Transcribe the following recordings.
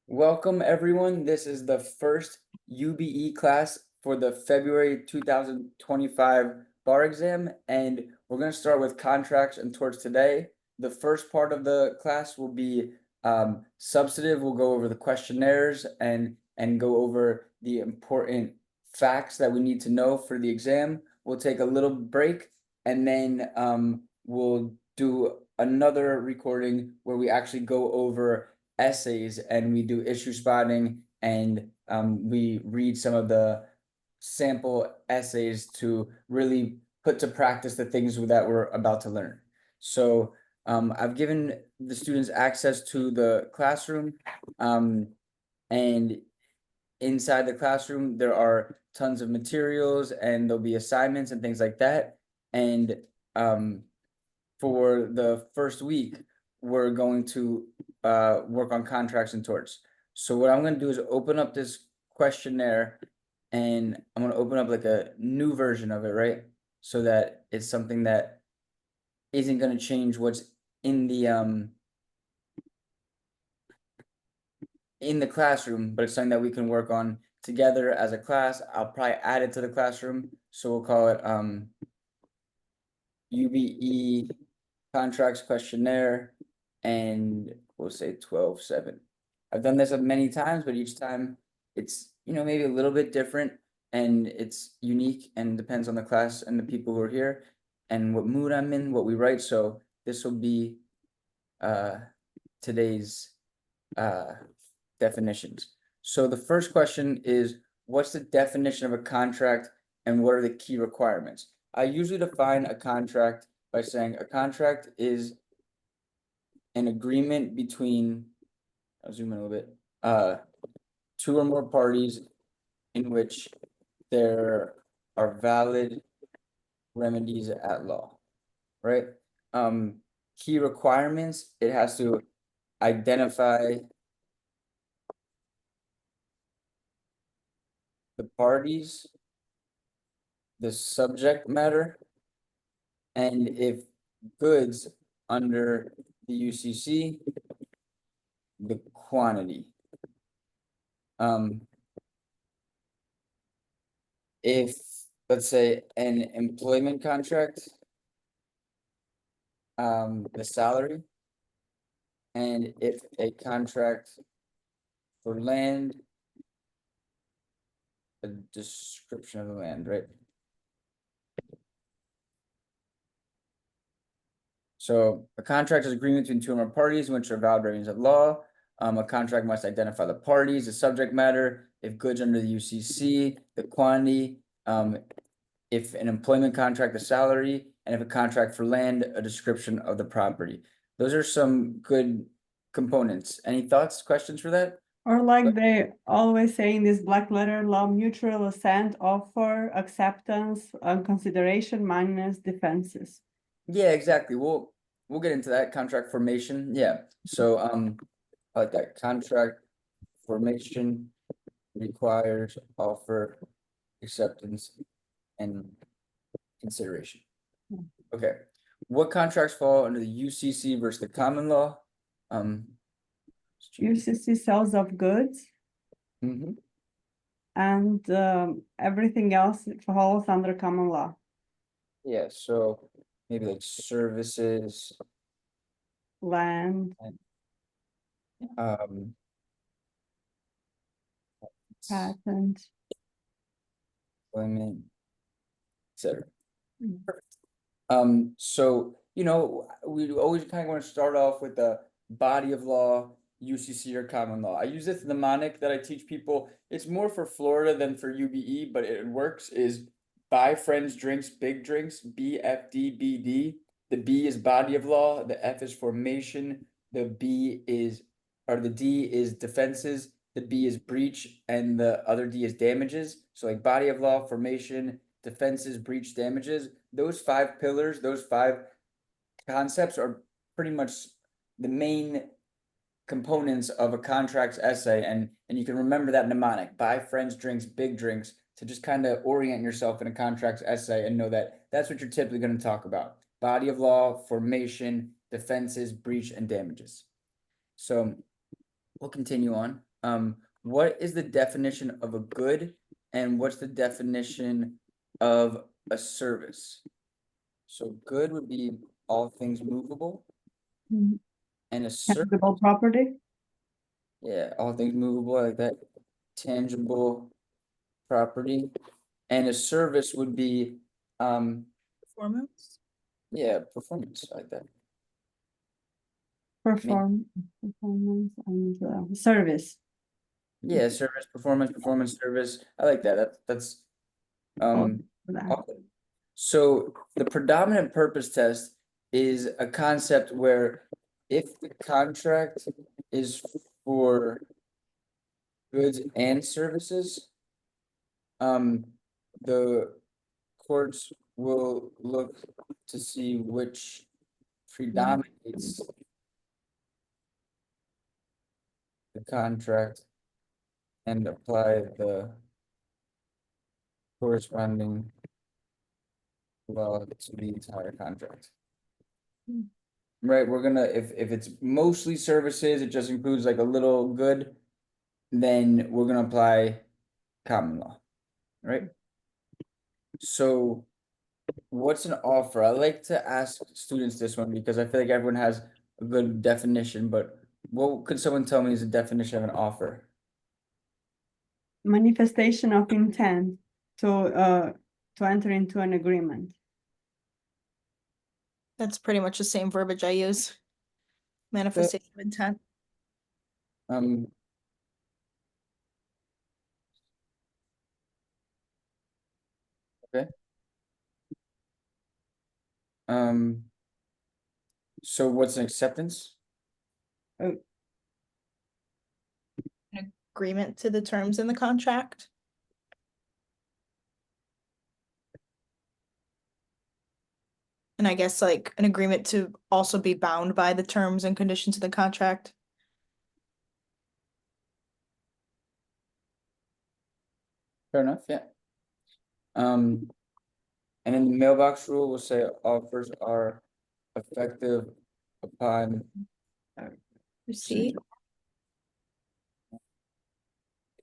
Welcome, everyone. This is the first UBE class for the February 2025 bar exam, and we're going to start with contracts and torts today. The first part of the class will be substantive. We'll go over the questionnaires and go over the important facts that we need to know for the exam. We'll take a little break, and then we'll do another recording where we actually go over essays and we do issue spotting and we read some of the sample essays to really put to practice the things that we're about to learn. So I've given the students access to the classroom, and inside the classroom there are tons of materials and there'll be assignments and things like that. And for the first week, we're going to work on contracts and torts. So what I'm going to do is open up this questionnaire, and I'm going to open up like a new version of it, right? So that it's something that isn't going to change what's in the classroom, but it's something that we can work on together as a class. I'll probably add it to the classroom, so we'll call it UBE contracts questionnaire, and we'll say 12-7. I've done this many times, but each time it's, maybe a little bit different, and it's unique and depends on the class and the people who are here and what mood I'm in, what we write. So this will be today's definitions. So the first question is, what's the definition of a contract and what are the key requirements? I usually define a contract by saying a contract is an agreement between, I'll zoom in a little bit, two or more parties in which there are valid remedies at law, right? Key requirements, it has to identify the parties, the subject matter, and if goods under the UCC, the quantity. If, let's say, an employment contract, the salary, and if a contract for land, a description of the land, right? So a contract is agreement between two or more parties in which are valid remedies of law. A contract must identify the parties, the subject matter, if goods under the UCC, the quantity, if an employment contract, the salary, and if a contract for land, a description of the property. Those are some good components. Any thoughts, questions for that? Or like they always say in this black letter law, mutual assent, offer, acceptance, consideration, minus defenses. Yeah, exactly. We'll get into that contract formation. Yeah. So I like that. Contract formation requires offer, acceptance, and consideration. Okay. What contracts fall under the UCC versus the common law? UCC sales of goods mhm. and everything else falls under common law. Yeah, so maybe like services, Land, um, patent. employment, etc. Mm. So we always kind of want to start off with the body of law, UCC or common law. I use this mnemonic that I teach people. It's more for Florida than for UBE, but it works. Is buy friends drinks, big drinks, BFD. The B is body of law, the F is formation, the the D is defenses, the B is breach, and the other D is damages. So like body of law, formation, defenses, breach, damages. Those five pillars, those five concepts are pretty much the main components of a contracts essay, and you can remember that mnemonic: buy friends drinks, big drinks, to just kind of orient yourself in a contracts essay and know that that's what you're typically going to talk about: body of law, formation, defenses, breach, and damages. So we'll continue on. what is the definition of a good and what's the definition of a service? So good would be all things movable Mhm. and a service, Tangible property, yeah, all things movable, I like that, tangible property. And a service would be, Performance. yeah, performance, I like that. performance, and service. Yeah, service, performance, service. I like that. That's All um for that. awesome. So the predominant purpose test is a concept where if the contract is for goods and services, the courts will look to see which predominates the contract and apply the corresponding law to the entire contract. Hmm. Right, we're gonna, if it's mostly services, it just includes like a little good, then we're gonna apply common law, right? So what's an offer? I like to ask students this one because I feel like everyone has a good definition, but what could someone tell me is a definition of an offer? Manifestation of intent to enter into an agreement. That's pretty much the same verbiage I use. Manifestation of intent. Um. Okay. Um. So what's an acceptance? Agreement to the terms in the contract. And I guess like an agreement to also be bound by the terms and conditions of the contract. Fair enough, yeah. And then the mailbox rule will say offers are effective upon Receipt.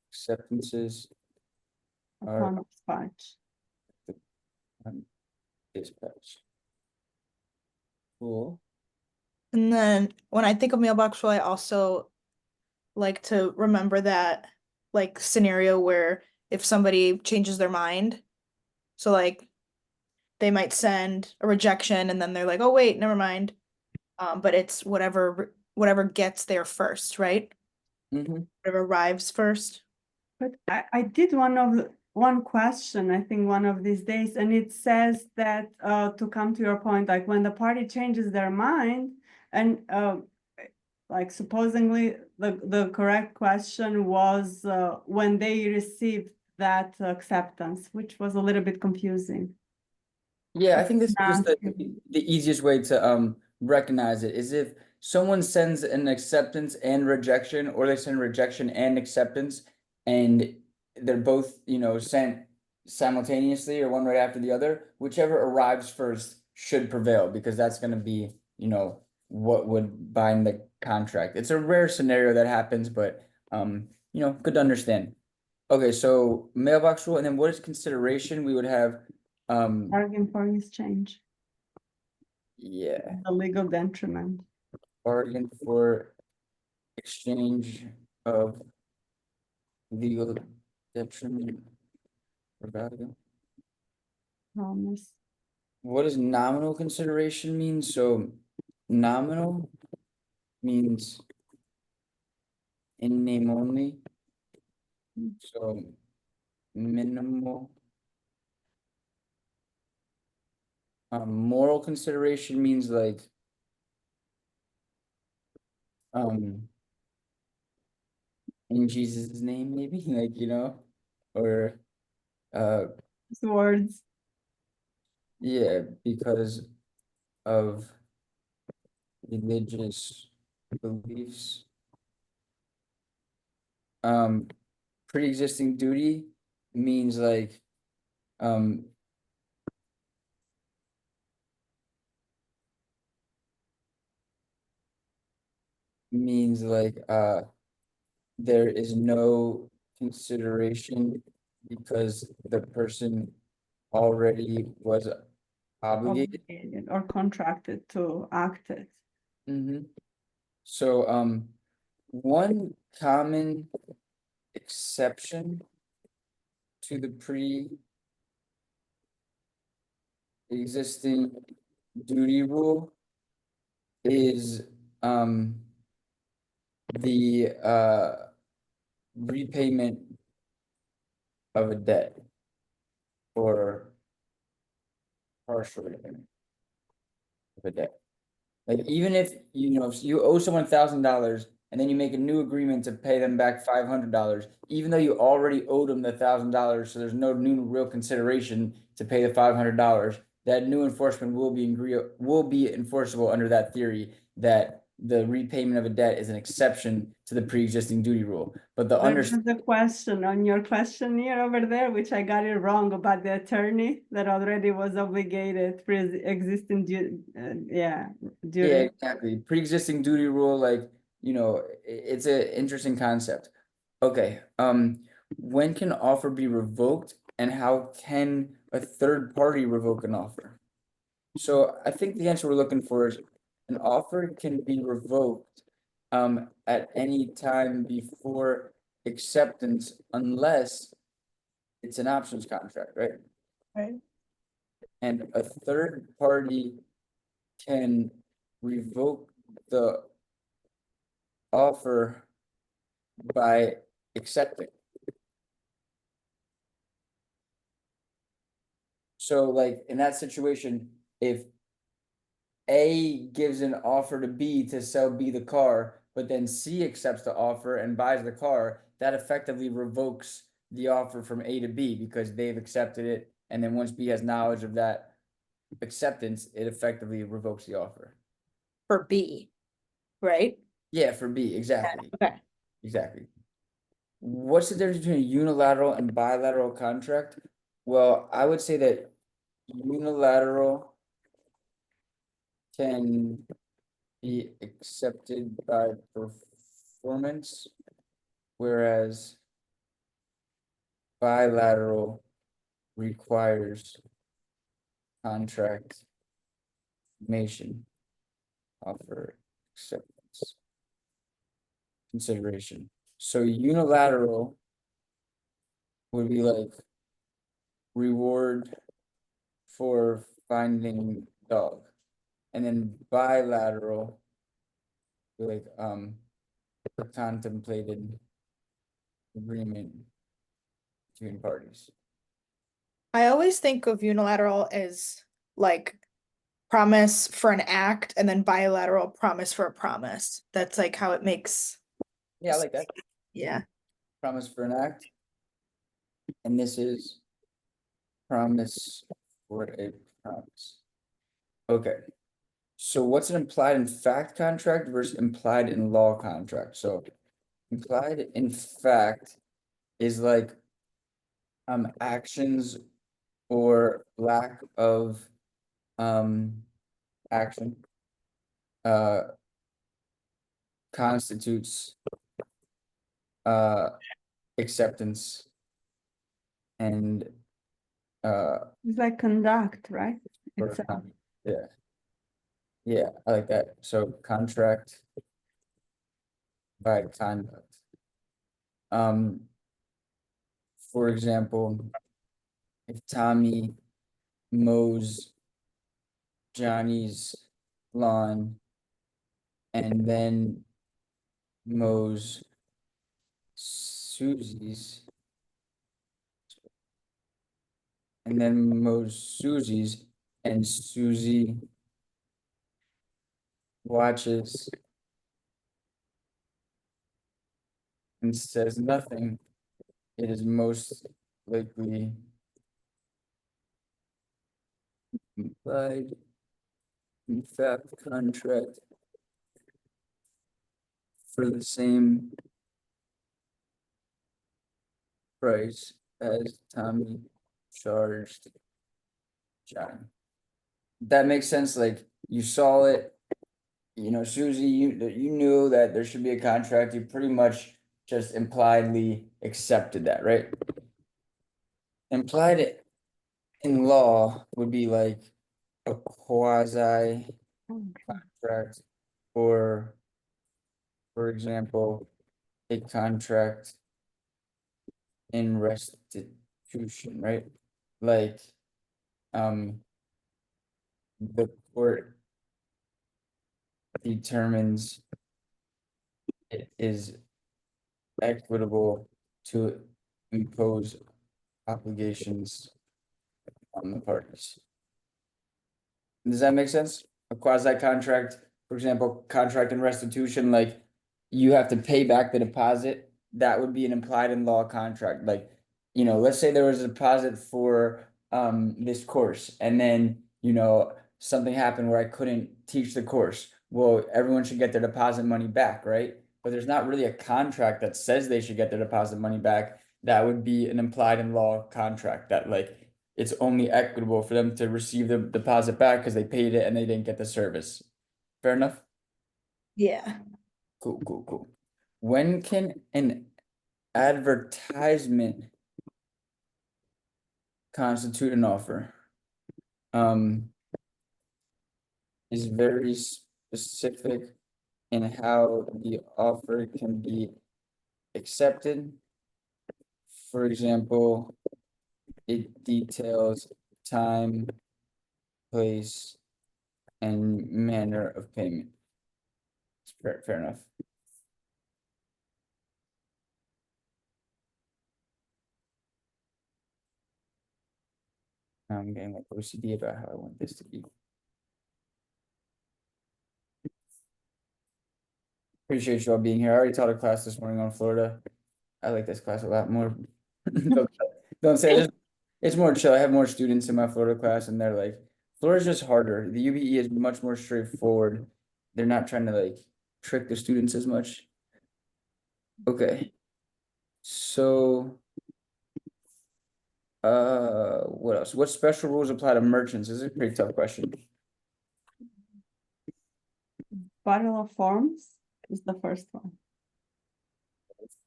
acceptances Upon dispatch. dispatch. Cool. And then when I think of mailbox rule, I also like to remember that like scenario where if somebody changes their mind, so like they might send a rejection and then they're like, oh wait, never mind. But it's whatever gets there first, right? Mm-hmm. Whatever arrives first. But I did one question, I think one of these days, and it says that to come to your point, like when the party changes their mind, and like supposedly the correct question was when they received that acceptance, which was a little bit confusing. Yeah, I think this is just Not- the easiest way to recognize it is if someone sends an acceptance and rejection, or they send rejection and acceptance, and they're both, sent simultaneously or one right after the other, whichever arrives first should prevail because that's gonna be, what would bind the contract. It's a rare scenario that happens, but good to understand. Okay, so mailbox rule, and then what is consideration? We would have Bargain for exchange, yeah, a legal detriment. bargain for exchange of legal detriment or value. Promise. What does nominal consideration mean? So nominal means in name only. So minimal. Moral consideration means like in Jesus' name, maybe like or Words. yeah, because of religious beliefs. Pre-existing duty means like um means like there is no consideration because the person already was obligated. Obligated or contracted to act it. So, one common exception to the pre-existing duty rule is, the, repayment of a debt or partial repayment of a debt. Like, even if, if you owe someone $1,000 and then you make a new agreement to pay them back $500, even though you already owed them the $1,000, so there's no new real consideration to pay the $500, that new enforcement will be enforceable under that theory that the repayment of a debt is an exception to the pre-existing duty rule. But the There's a question on your questionnaire over there, which I got it wrong about the attorney that already was obligated pre-existing Yeah, duty. exactly. Pre-existing duty rule, like, it's an interesting concept. Okay, when can offer be revoked and how can a third party revoke an offer? So I think the answer we're looking for is an offer can be revoked at any time before acceptance unless it's an options contract, right? Right. And a third party can revoke the offer by accepting. So like in that situation, if A gives an offer to B to sell B the car, but then C accepts the offer and buys the car, that effectively revokes the offer from A to B because they've accepted it. And then once B has knowledge of that acceptance, it effectively revokes the offer. For B, right? Yeah, for B, exactly. Okay. Exactly. What's the difference between a unilateral and bilateral contract? Well, I would say that unilateral can be accepted by performance, whereas bilateral requires contract information, offer acceptance, consideration. So unilateral would be like reward for finding dog. And then bilateral, like, contemplated agreement between parties. I always think of unilateral as like promise for an act and then bilateral promise for a promise. That's like how it makes, Yeah, I like that. yeah. Promise for an act. And this is promise for a promise. Okay. So what's an implied in fact contract versus implied in law contract? So implied in fact is like actions or lack of action constitutes acceptance and It's like conduct, right? or It's yeah. Yeah, I like that. So contract by conduct. For example, if Tommy mows Johnny's lawn and then mows Susie's and then mows Susie's and Susie watches and says nothing, it is most likely implied in fact contract for the same price as Tommy charged John. That makes sense, like you saw it, Susie, you knew that there should be a contract, you pretty much just impliedly accepted that, right? Implied in law would be like a quasi contract, or for example, a contract in restitution, right? Like, the court determines it is equitable to impose obligations on the parties. Does that make sense? A quasi contract, for example, contract and restitution, like you have to pay back the deposit, that would be an implied in law contract. Like, let's say there was a deposit for this course, and then, something happened where I couldn't teach the course. Well, everyone should get their deposit money back, right? But there's not really a contract that says they should get their deposit money back. That would be an implied in law contract that, like, it's only equitable for them to receive the deposit back because they paid it and they didn't get the service. Fair enough? Yeah. Cool, cool, cool. When can an advertisement constitute an offer? Is very specific in how the offer can be accepted. For example, it details time, place, and manner of payment. Fair enough. I'm getting like OCD about how I want this to be. Appreciate you all being here. I already taught a class this morning on Florida. I like this class a lot more. Don't say it. It's more chill. I have more students in my Florida class, and they're like, Florida's just harder. The UBE is much more straightforward. They're not trying to like trick the students as much. Okay. So, what else? What special rules apply to merchants? This is a pretty tough question. Bottle of forms is the first one.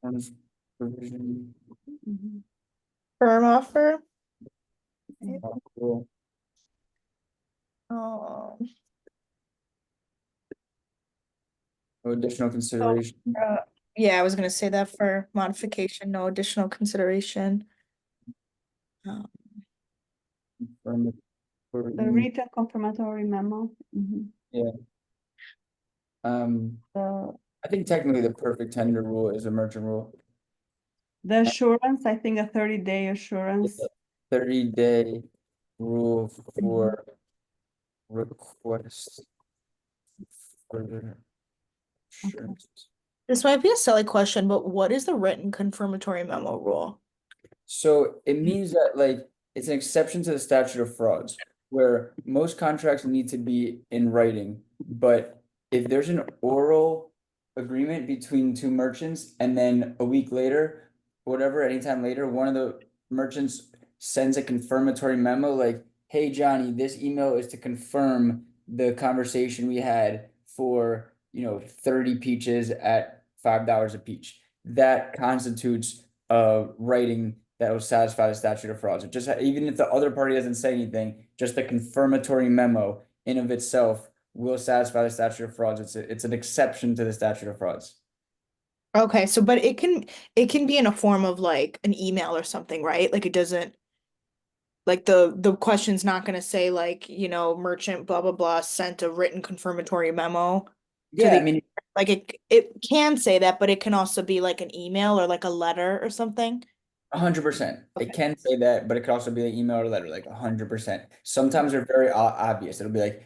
Forms provision. Mhm. Firm offer. Cool. Um, No additional consideration. yeah, I was gonna say that for modification, no additional consideration. From The written confirmatory memo. Mhm. Yeah. The I think technically the perfect tender rule is a merchant rule. the assurance, I think a 30-day assurance. 30-day rule for request further assurance. This might be a silly question, but what is the written confirmatory memo rule? So it means that like it's an exception to the statute of frauds, where most contracts need to be in writing, but if there's an oral agreement between two merchants and then a week later, whatever, anytime later, one of the merchants sends a confirmatory memo like, hey, Johnny, this email is to confirm the conversation we had for, 30 peaches at $5 a peach. That constitutes writing that will satisfy the statute of frauds. It just even if the other party doesn't say anything, just the confirmatory memo in of itself will satisfy the statute of frauds. It's an exception to the statute of frauds. Okay, so but it can be in a form of like an email or something, right? Like it doesn't like the question's not gonna say like, merchant blah blah blah sent a written confirmatory memo to Yeah, the I mean, like it can say that, but it can also be like an email or like a letter or something. 100%. Okay. It can say that, but it could also be an email or letter, like 100%. Sometimes they're very obvious. It'll be like,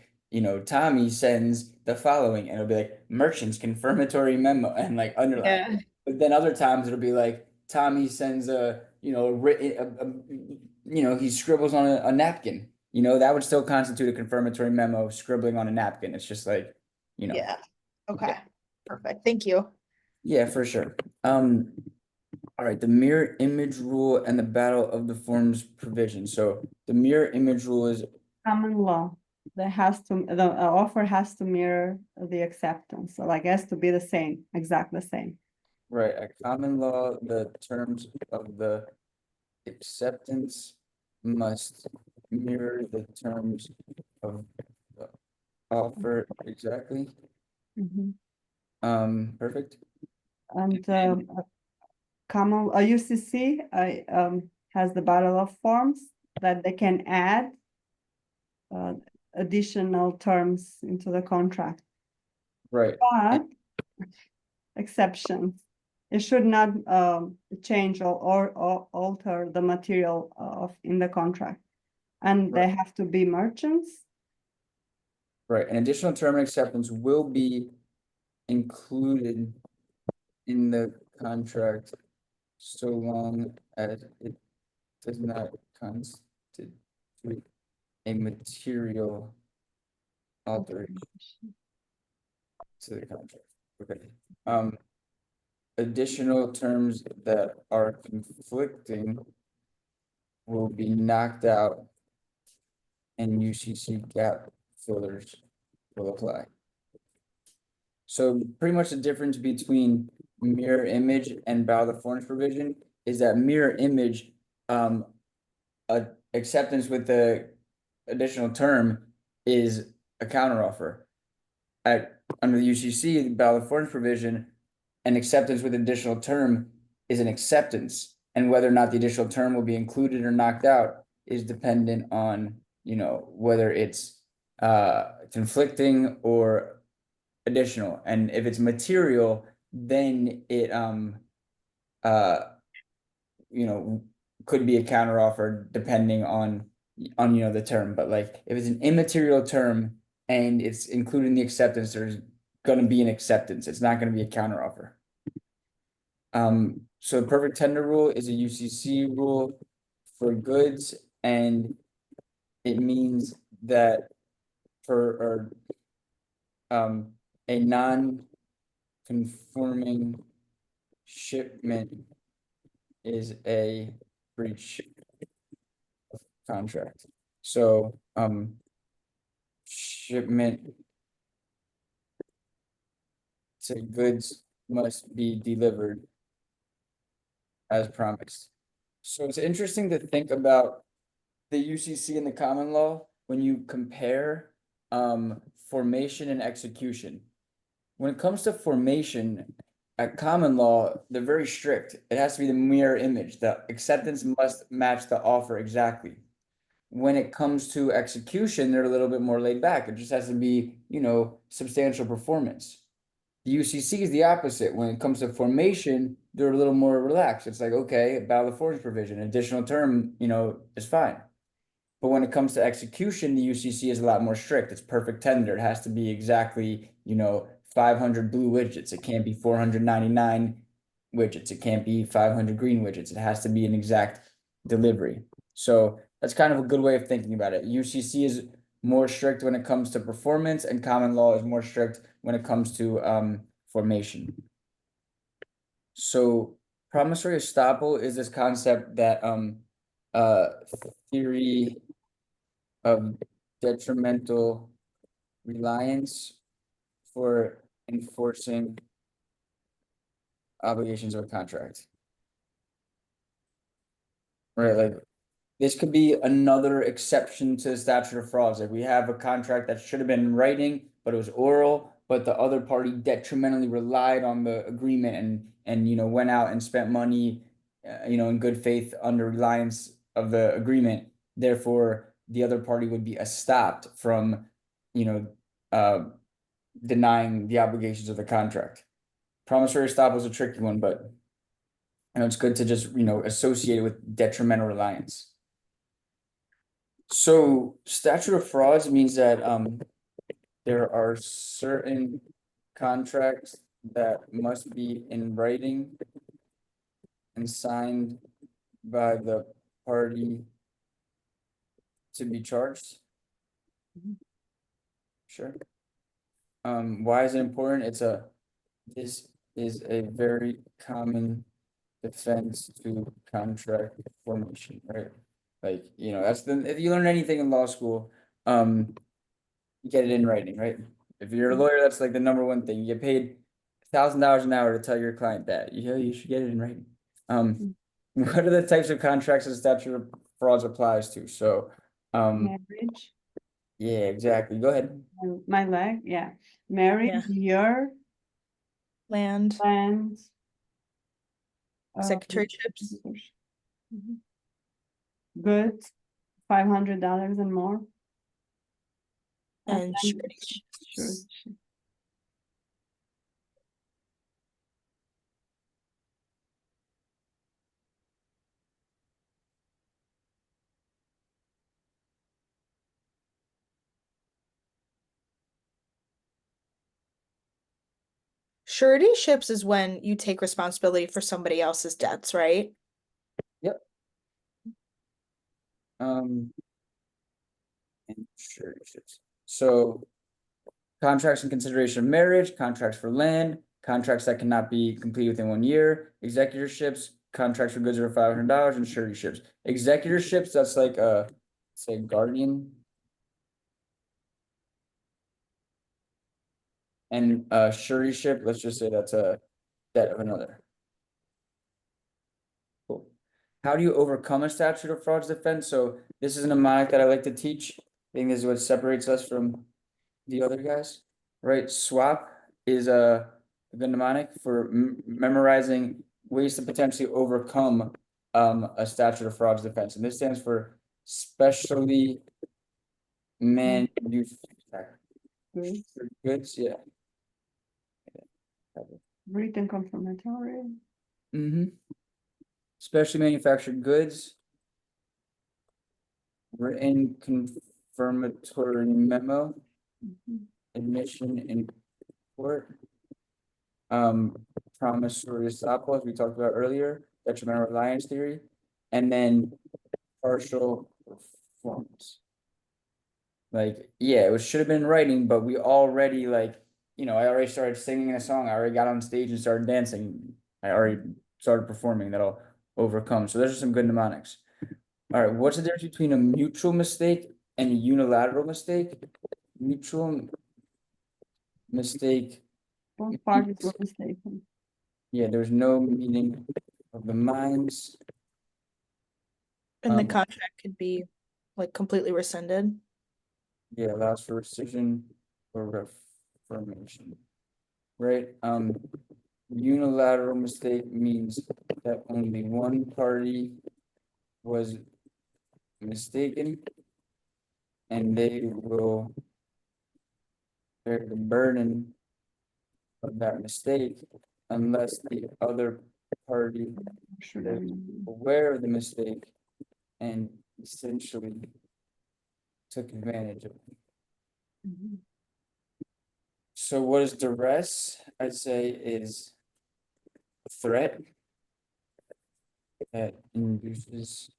Tommy sends the following, and it'll be like merchants confirmatory memo and like underline. Yeah. But then other times it'll be like Tommy sends a, he scribbles on a napkin. That would still constitute a confirmatory memo, scribbling on a napkin. It's just like, Yeah. Okay. Perfect. Thank you. yeah, for sure. All right, the mirror image rule and the battle of the forms provision. So the mirror image rule is Common law. The offer has to mirror the acceptance. So like has to be the same, exactly the same. Right, at common law, the terms of the acceptance must mirror the terms of the offer exactly. Mhm. Perfect. And common, UCC, has the bottle of forms that they can add additional terms into the contract, Right, but exceptions. It should not change or alter the material of in the contract. And they have to be merchants. right. An additional term and acceptance will be included in the contract so long as it does not constitute a material alteration to the contract. Okay. Additional terms that are conflicting will be knocked out and UCC gap fillers will apply. So pretty much the difference between mirror image and valid forms provision is that mirror image, acceptance with the additional term is a counteroffer. Under the UCC, the valid forms provision, an acceptance with additional term is an acceptance. And whether or not the additional term will be included or knocked out is dependent on, whether it's conflicting or additional. And if it's material, then it could be a counteroffer depending on the term. But like if it's an immaterial term and it's including the acceptance, there's going to be an acceptance. It's not going to be a counteroffer. So the perfect tender rule is a UCC rule for goods, and it means that for a non-conforming shipment is a breach of contract. So shipment to goods must be delivered as promised. So it's interesting to think about the UCC and the common law when you compare formation and execution. When it comes to formation, at common law, they're very strict. It has to be the mirror image. The acceptance must match the offer exactly. When it comes to execution, they're a little bit more laid back. It just has to be, substantial performance. The UCC is the opposite. When it comes to formation, they're a little more relaxed. It's like, okay, valid forms provision, additional term, is fine. But when it comes to execution, the UCC is a lot more strict. It's perfect tender. It has to be exactly, 500 blue widgets. It can't be 499 widgets. It can't be 500 green widgets. It has to be an exact delivery. So that's kind of a good way of thinking about it. UCC is more strict when it comes to performance, and common law is more strict when it comes to formation. So promissory estoppel is this concept that theory of detrimental reliance for enforcing obligations of a contract. Right, like this could be another exception to the statute of frauds. Like we have a contract that should have been in writing, but it was oral, but the other party detrimentally relied on the agreement and went out and spent money, in good faith under reliance of the agreement. Therefore, the other party would be stopped from, denying the obligations of the contract. Promissory estoppel is a tricky one, but it's good to just associate it with detrimental reliance. So statute of frauds means that there are certain contracts that must be in writing and signed by the party to be charged. Sure. Why is it important? This is a very common defense to contract formation, right? Like, that's if you learn anything in law school, you get it in writing, right? If you're a lawyer, that's like the number one thing. You get paid $1,000 an hour to tell your client that. You should get it in writing. What are the types of contracts that statute of frauds applies to? So, Marriage, yeah, exactly. Go ahead. my leg, yeah. Marriage, year, Land, land. secretaryships, Mhm. Goods, $500 and more. and then sureties. Sure. Suretyships is when you take responsibility for somebody else's debts, right? Yep. And sureties. So contracts in consideration of marriage, contracts for land, contracts that cannot be completed within 1 year, executorships, contracts for goods over $500, and suretyships. Executorships, that's like say guardian. And suretyship, let's just say that's a debt of another. Cool. How do you overcome a statute of frauds defense? So this is a mnemonic that I like to teach. I think this is what separates us from the other guys, right? SWAP is a good mnemonic for memorizing ways to potentially overcome a statute of frauds defense, and this stands for specially manufactured goods. Yeah. Written confirmatory. Specially manufactured goods. Written confirmatory memo. Admission in court. Promissory estoppel, as we talked about earlier, detrimental reliance theory, and then partial performance. Like, yeah, it should have been writing, but we already I already started singing a song. I already got on stage and started dancing. I already started performing. That'll overcome. So those are some good mnemonics. All right, what's the difference between a mutual mistake and a unilateral mistake? Mutual mistake. Both parties were mistaken. Yeah, there's no meeting of the minds. And the contract could be like completely rescinded. Yeah, allows for rescission or reformation. Right, unilateral mistake means that only one party was mistaken. And they will bear the burden of that mistake unless the other party is aware of the mistake and essentially took advantage of it. So what is duress? I'd say is a threat that induces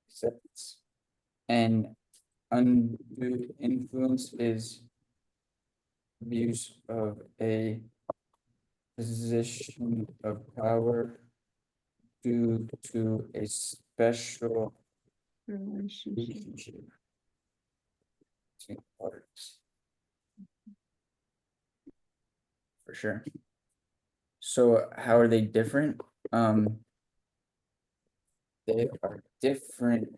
acceptance, and undue influence is abuse of a position of power due to a special relationship between parties. For sure. So how are they different? They are different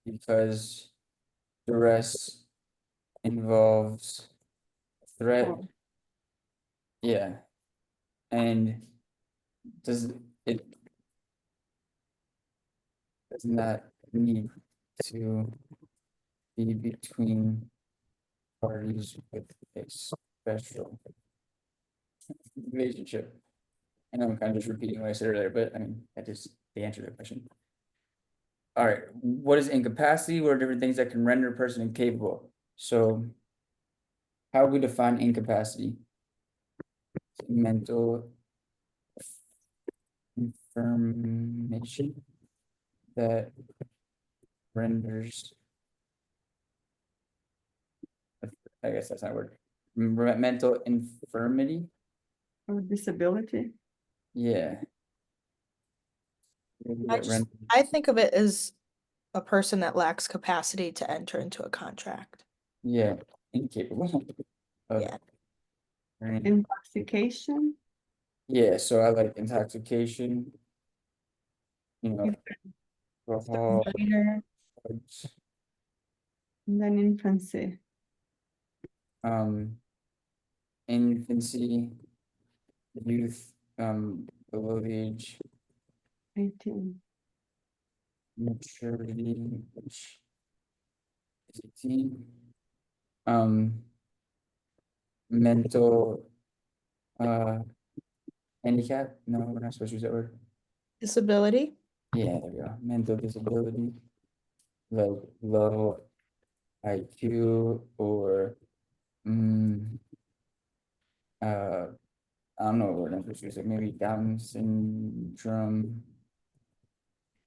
because duress involves threat. Yeah. And does not need to be between parties with a special relationship. I know I'm kind of just repeating what I said earlier, but I mean, they answered the question. All right, what is incapacity? What are different things that can render a person incapable? So how we define incapacity? Mental information that renders, I guess that's not a word, mental infirmity. Or disability. Yeah. I think of it as a person that lacks capacity to enter into a contract. Yeah, incapable of. Yeah. Right. Intoxication, Yeah, so I like intoxication. You know, alcohol, Later. drugs, and then infancy, um, infancy, youth, below the age, 18. maturity, which is 18. Um, mental, handicap, no, we're not supposed to use that word. Disability. Yeah, there we go, mental disability, low IQ or, uh, I don't know what word I'm supposed to use, like maybe Down syndrome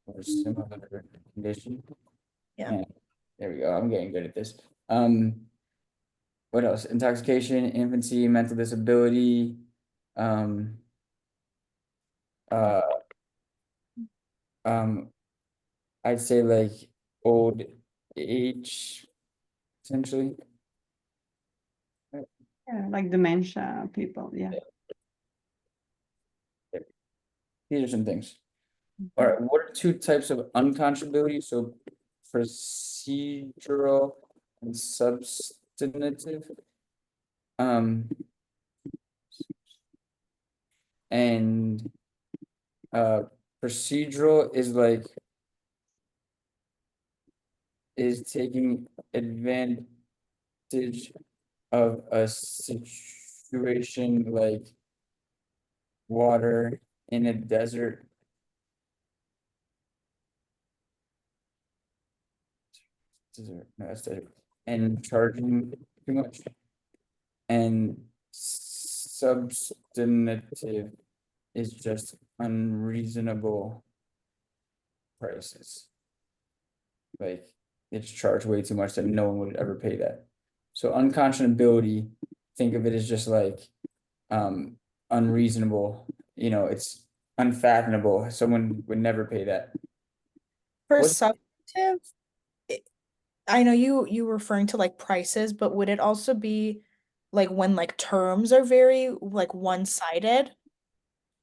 or similar condition. Yeah. Yeah, there we go. I'm getting good at this. What else? Intoxication, infancy, mental disability, um, uh, um, I'd say like old age, essentially. Yeah, like dementia people, yeah. These are some things. All right, what are two types of unconscionability? So procedural and substantive. And procedural is like is taking advantage of a situation like water in a desert. Desert, no, that's desert. And charging too much. And substantive is just unreasonable prices. Like it's charged way too much that no one would ever pay that. So unconscionability, think of it as just like unreasonable, it's unfathomable. Someone would never pay that. For What? substantive, I know you referring to like prices, but would it also be like when like terms are very like one-sided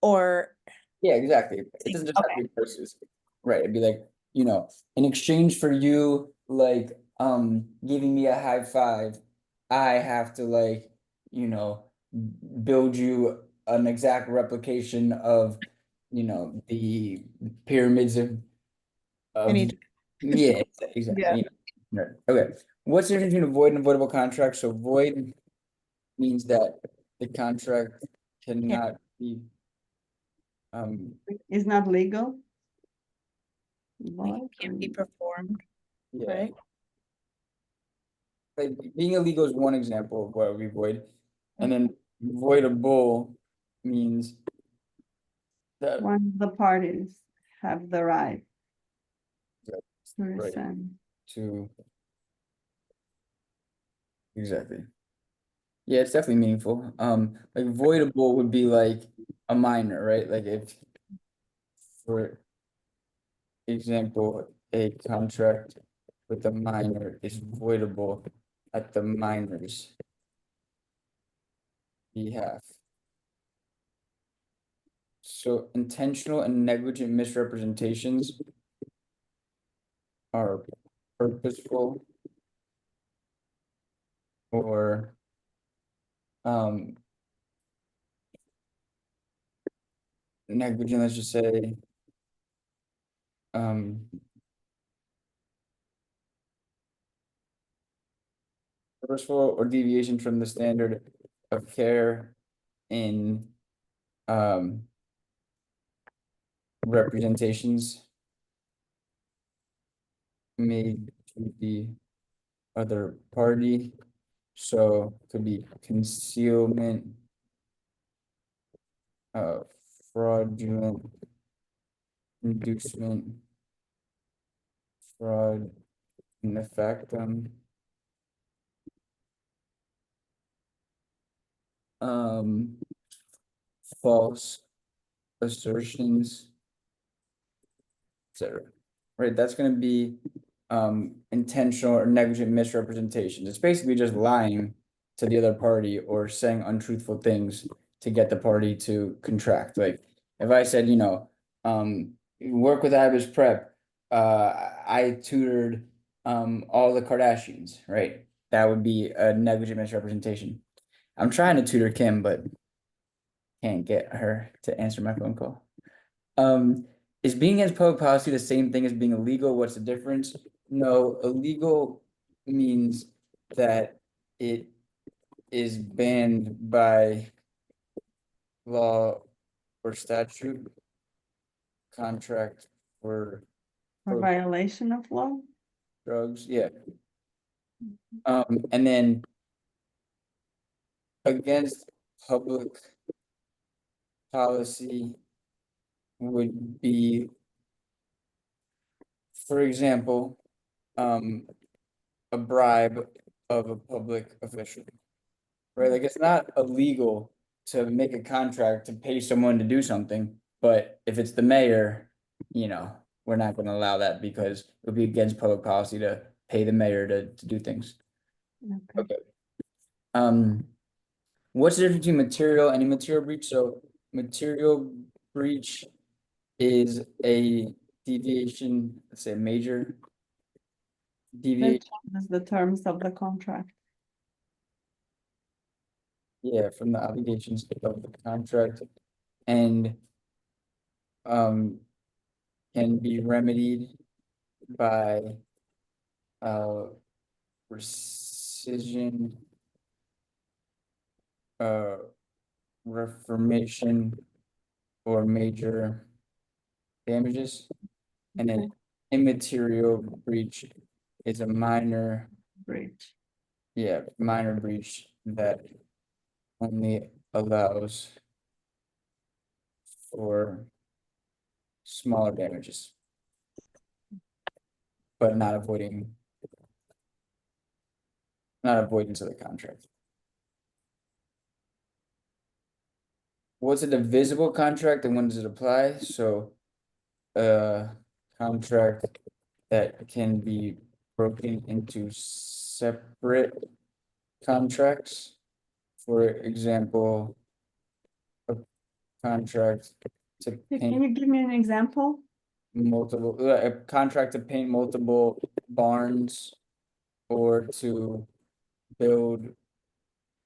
or Yeah, exactly. It doesn't just have to okay. be prices. Right. It'd be like, in exchange for you like giving me a high five, I have to like, build you an exact replication of, the pyramids of Any yeah, yeah. exactly. Right. Okay. What's the difference between a void and avoidable contract? So void means that the contract Yeah. cannot be Is not legal. Like Void can't be and- performed, yeah. right? Like being illegal is one example of what we void. And then voidable means that One of the parties have the right Right. to Right. rescind. to exactly. Yeah, it's definitely meaningful. Like voidable would be like a minor, right? Like if, for example, a contract with a minor is voidable at the minor's behalf. So intentional and negligent misrepresentations are purposeful or negligent, let's just say purposeful or deviation from the standard of care in representations made to the other party. So could be concealment, fraudulent inducement, fraud in effect, false assertions, etc. Right, that's gonna be intentional or negligent misrepresentations. It's basically just lying to the other party or saying untruthful things to get the party to contract. Like if I said, work with IBIS Prep, I tutored all the Kardashians, right? That would be a negligent misrepresentation. I'm trying to tutor Kim, but can't get her to answer my phone call. Is being against public policy the same thing as being illegal? What's the difference? No, illegal means that it is banned by law or statute, contract for For violation of law? drugs, yeah. And then against public policy would be, for example, a bribe of a public official. Right, like it's not illegal to make a contract to pay someone to do something, but if it's the mayor, we're not gonna allow that because it would be against public policy to pay the mayor to do things. Okay. Okay. What's the difference between material and immaterial breach? So material breach is a deviation, let's say major That deviation, changes the terms of the contract. yeah, from the obligations of the contract and can be remedied by rescission, reformation, or major damages. And then Okay. immaterial breach is a minor, Breach. minor breach that only allows for smaller damages, but not avoidance of the contract. What's a divisible contract and when does it apply? So a contract that can be broken into separate contracts. For example, a contract to Can paint you give me an example? a contract to paint multiple barns or to build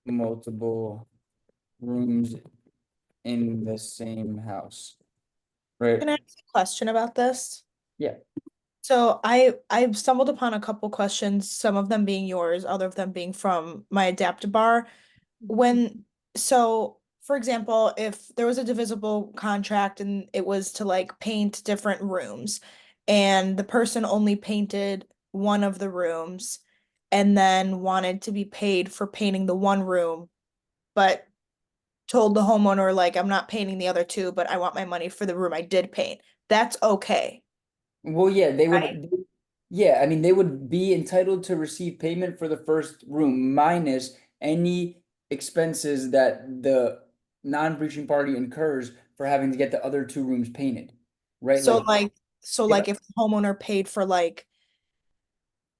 multiple rooms in the same house, right? Can I ask a question about this? Yeah. So I've stumbled upon a couple questions, some of them being yours, other of them being from my adaptive bar. So for example, if there was a divisible contract and it was to like paint different rooms and the person only painted one of the rooms and then wanted to be paid for painting the one room, but told the homeowner like I'm not painting the other two, but I want my money for the room I did paint. That's okay. Well, yeah, they Right. would, yeah, I mean, they would be entitled to receive payment for the first room minus any expenses that the non-breaching party incurs for having to get the other two rooms painted, right? So Like, like so if, like if the homeowner paid for like,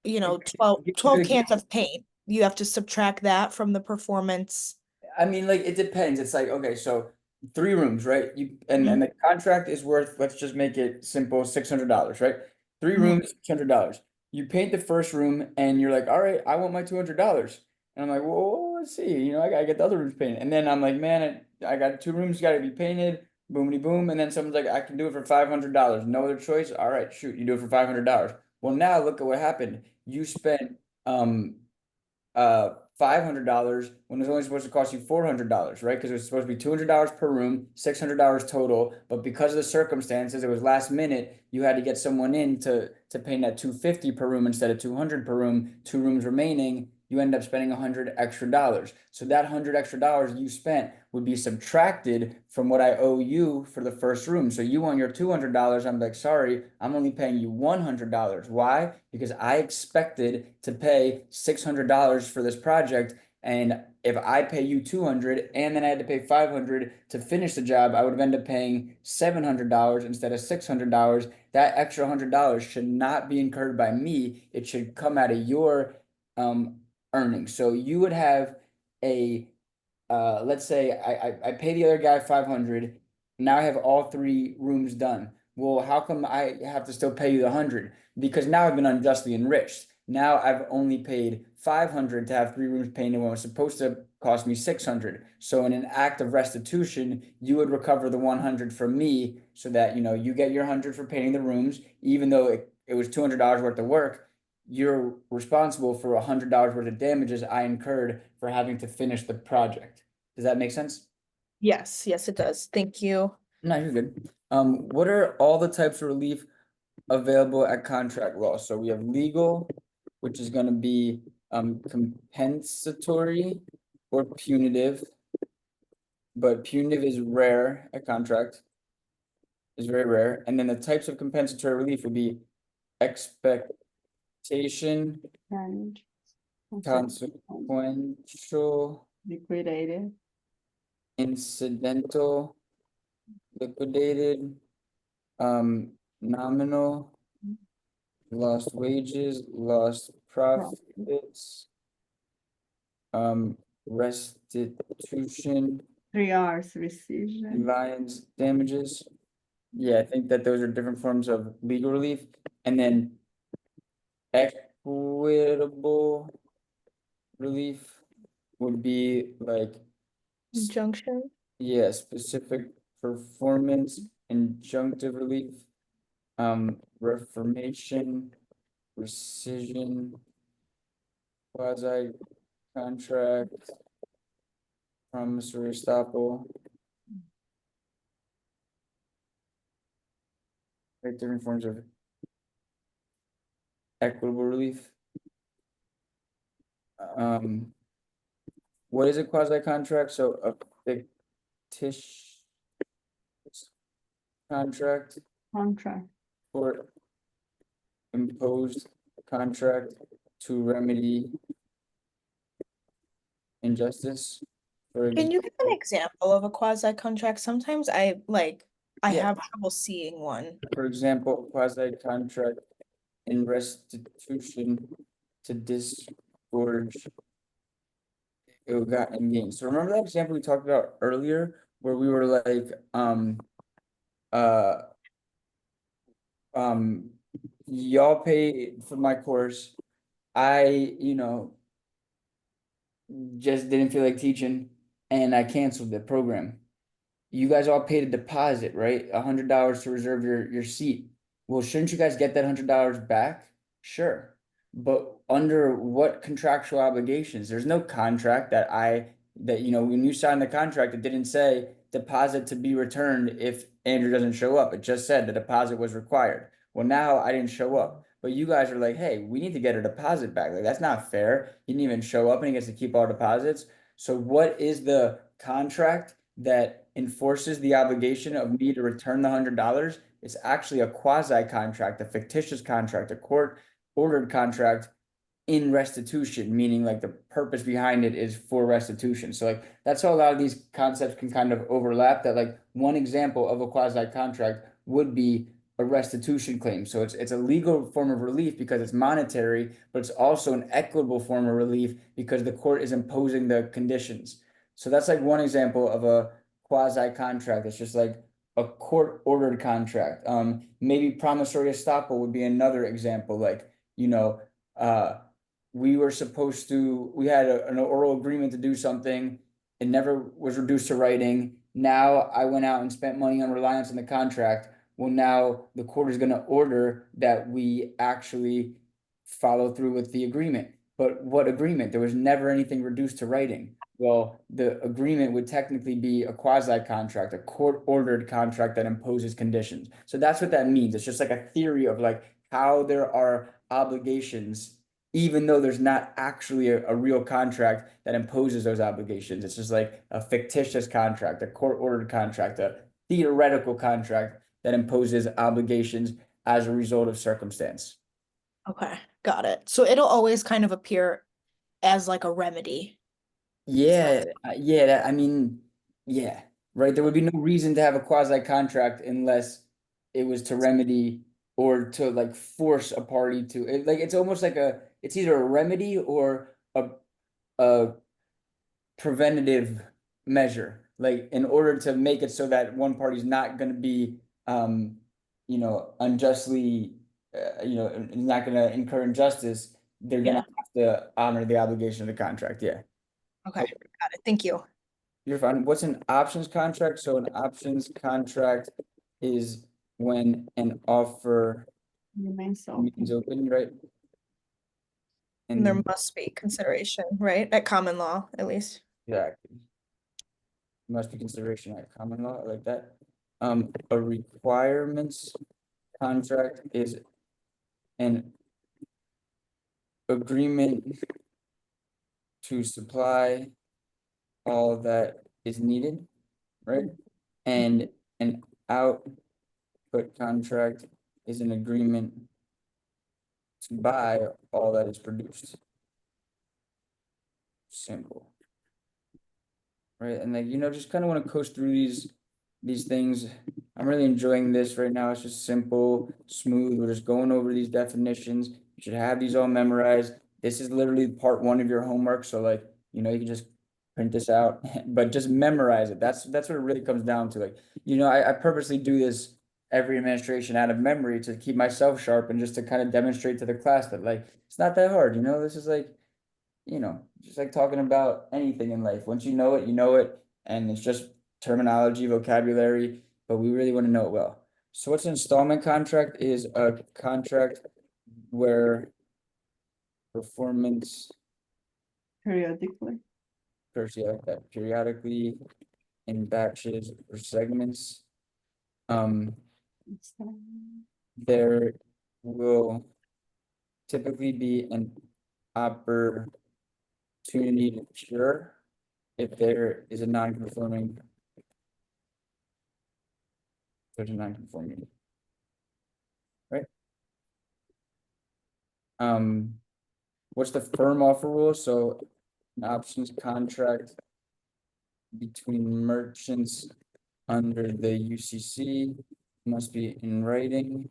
you know, give you 12 an cans example. of paint, you have to subtract that from the performance. I mean, like it depends. It's like, okay, so 3 rooms, right? You and Mhm. the contract is worth, let's just make it simple, $600, right? Three Mhm. rooms, $600. You paint the first room and you're like, all right, I want my $200. And I'm like, well, let's see, I gotta get the other rooms painted. And then I'm like, man, I got 2 rooms gotta be painted, boomity boom. And then someone's like, I can do it for $500. No other choice. All right, shoot, you do it for $500. Well, now look at what happened. You spent $500 when it was only supposed to cost you $400, right? Because it was supposed to be $200 per room, $600 total. But because of the circumstances, it was last minute. You had to get someone in to paint at $250 per room instead of $200 per room. 2 rooms remaining, you end up spending $100 extra. So that $100 extra you spent would be subtracted from what I owe you for the first room. So you want your $200. I'm like, sorry, I'm only paying you $100. Why? Because I expected to pay $600 for this project And if I pay you 200 and then I had to pay 500 to finish the job, I would have ended up paying $700 instead of $600. That extra $100 should not be incurred by me. It should come out of your earnings. So you would have a let's say I pay the other guy 500. Now I have all 3 rooms done. Well, how come I have to still pay you the 100? Because now I've been unjustly enriched. Now I've only paid 500 to have 3 rooms painted when it was supposed to cost me 600. So in an act of restitution, you would recover the 100 from me so that you get your 100 for painting the rooms, even though it was $200 worth of work. You're responsible for $100 worth of damages I incurred for having to finish the project. Does that make sense? Yes, yes, it does. Thank you. No, you're good. What are all the types of relief available at contract law? So we have legal, which is gonna be compensatory or punitive. But punitive is rare at contract. Is very rare. And then the types of compensatory relief would be expectation, And consequential, liquidated. incidental, liquidated, nominal, lost wages, lost profits, restitution, 3 R's rescission. reliance damages. Yeah, I think that those are different forms of legal relief, and then equitable relief would be like, Injunction. yeah, specific performance, injunctive relief, reformation, rescission, quasi contract, promissory estoppel. Right, different forms of equitable relief. What is a quasi contract? So a fictitious contract Contract. or imposed contract to remedy injustice. Can you give an example of a quasi contract? Sometimes I Yeah. have trouble seeing one. For example, quasi contract in restitution to disgorge ill-gotten gains. So remember that example we talked about earlier where we were like, y'all pay for my course. I, just didn't feel like teaching and I canceled the program. You guys all paid a deposit, right? $100 to reserve your seat. Well, shouldn't you guys get that $100 back? Sure. But under what contractual obligations? There's no contract that when you signed the contract, it didn't say deposit to be returned if Andrew doesn't show up. It just said the deposit was required. Well, now I didn't show up, but you guys are like, hey, we need to get a deposit back. Like, that's not fair. He didn't even show up and he gets to keep our deposits. So what is the contract that enforces the obligation of me to return the $100? It's actually a quasi contract, a fictitious contract, a court ordered contract in restitution, meaning like the purpose behind it is for restitution. So like that's how a lot of these concepts can kind of overlap. That like one example of a quasi contract would be a restitution claim. So it's a legal form of relief because it's monetary, but it's also an equitable form of relief because the court is imposing the conditions. So that's like one example of a quasi contract. It's just like a court ordered contract. Maybe promissory estoppel would be another example. Like, we had an oral agreement to do something. It never was reduced to writing. Now I went out and spent money on reliance on the contract. Well, now the court is going to order that we actually follow through with the agreement. But what agreement? There was never anything reduced to writing. Well, the agreement would technically be a quasi contract, a court ordered contract that imposes conditions. So that's what that means. It's just like a theory of like how there are obligations, even though there's not actually a real contract that imposes those obligations. It's just like a fictitious contract, a court ordered contract, a theoretical contract that imposes obligations as a result of circumstance. Okay, got it. So it'll always kind of appear as like a remedy. Yeah, yeah, I mean, yeah, right. There would be no reason to have a quasi contract unless it was to remedy or to like force a party to it. Like it's almost like it's either a remedy or a preventative measure. Like in order to make it so that one party's not going to be, unjustly, not going to incur injustice. They're going Yeah. to have to honor the obligation of the contract. Yeah. Okay, got it. Thank you. You're fine. What's an options contract? So an options contract is when an offer Remains remains open. open, right? And there And must be consideration, right? At common law, at least. exactly, must be consideration at common law, I like that. A requirements contract is an agreement to supply all that is needed, right? And an output contract is an agreement to buy all that is produced. Simple. Right, and like, just kind of want to coast through these things. I'm really enjoying this right now. It's just simple, smooth. We're just going over these definitions. You should have these all memorized. This is literally part one of your homework. So like, you can just print this out, but just memorize it. That's what it really comes down to. Like, I purposely do this every administration out of memory to keep myself sharp and just to kind of demonstrate to the class that like, it's not that hard, this is like, just like talking about anything in life. Once you know it, and it's just terminology, vocabulary, but we really want to know it well. So what's an installment contract is a contract where performance Periodically. periodically in batches or segments. There will typically be an opportunity to cure if there is a non-conforming. There's a non-conformity. Right? What's the firm offer rule? So an options contract between merchants under the UCC must be in writing.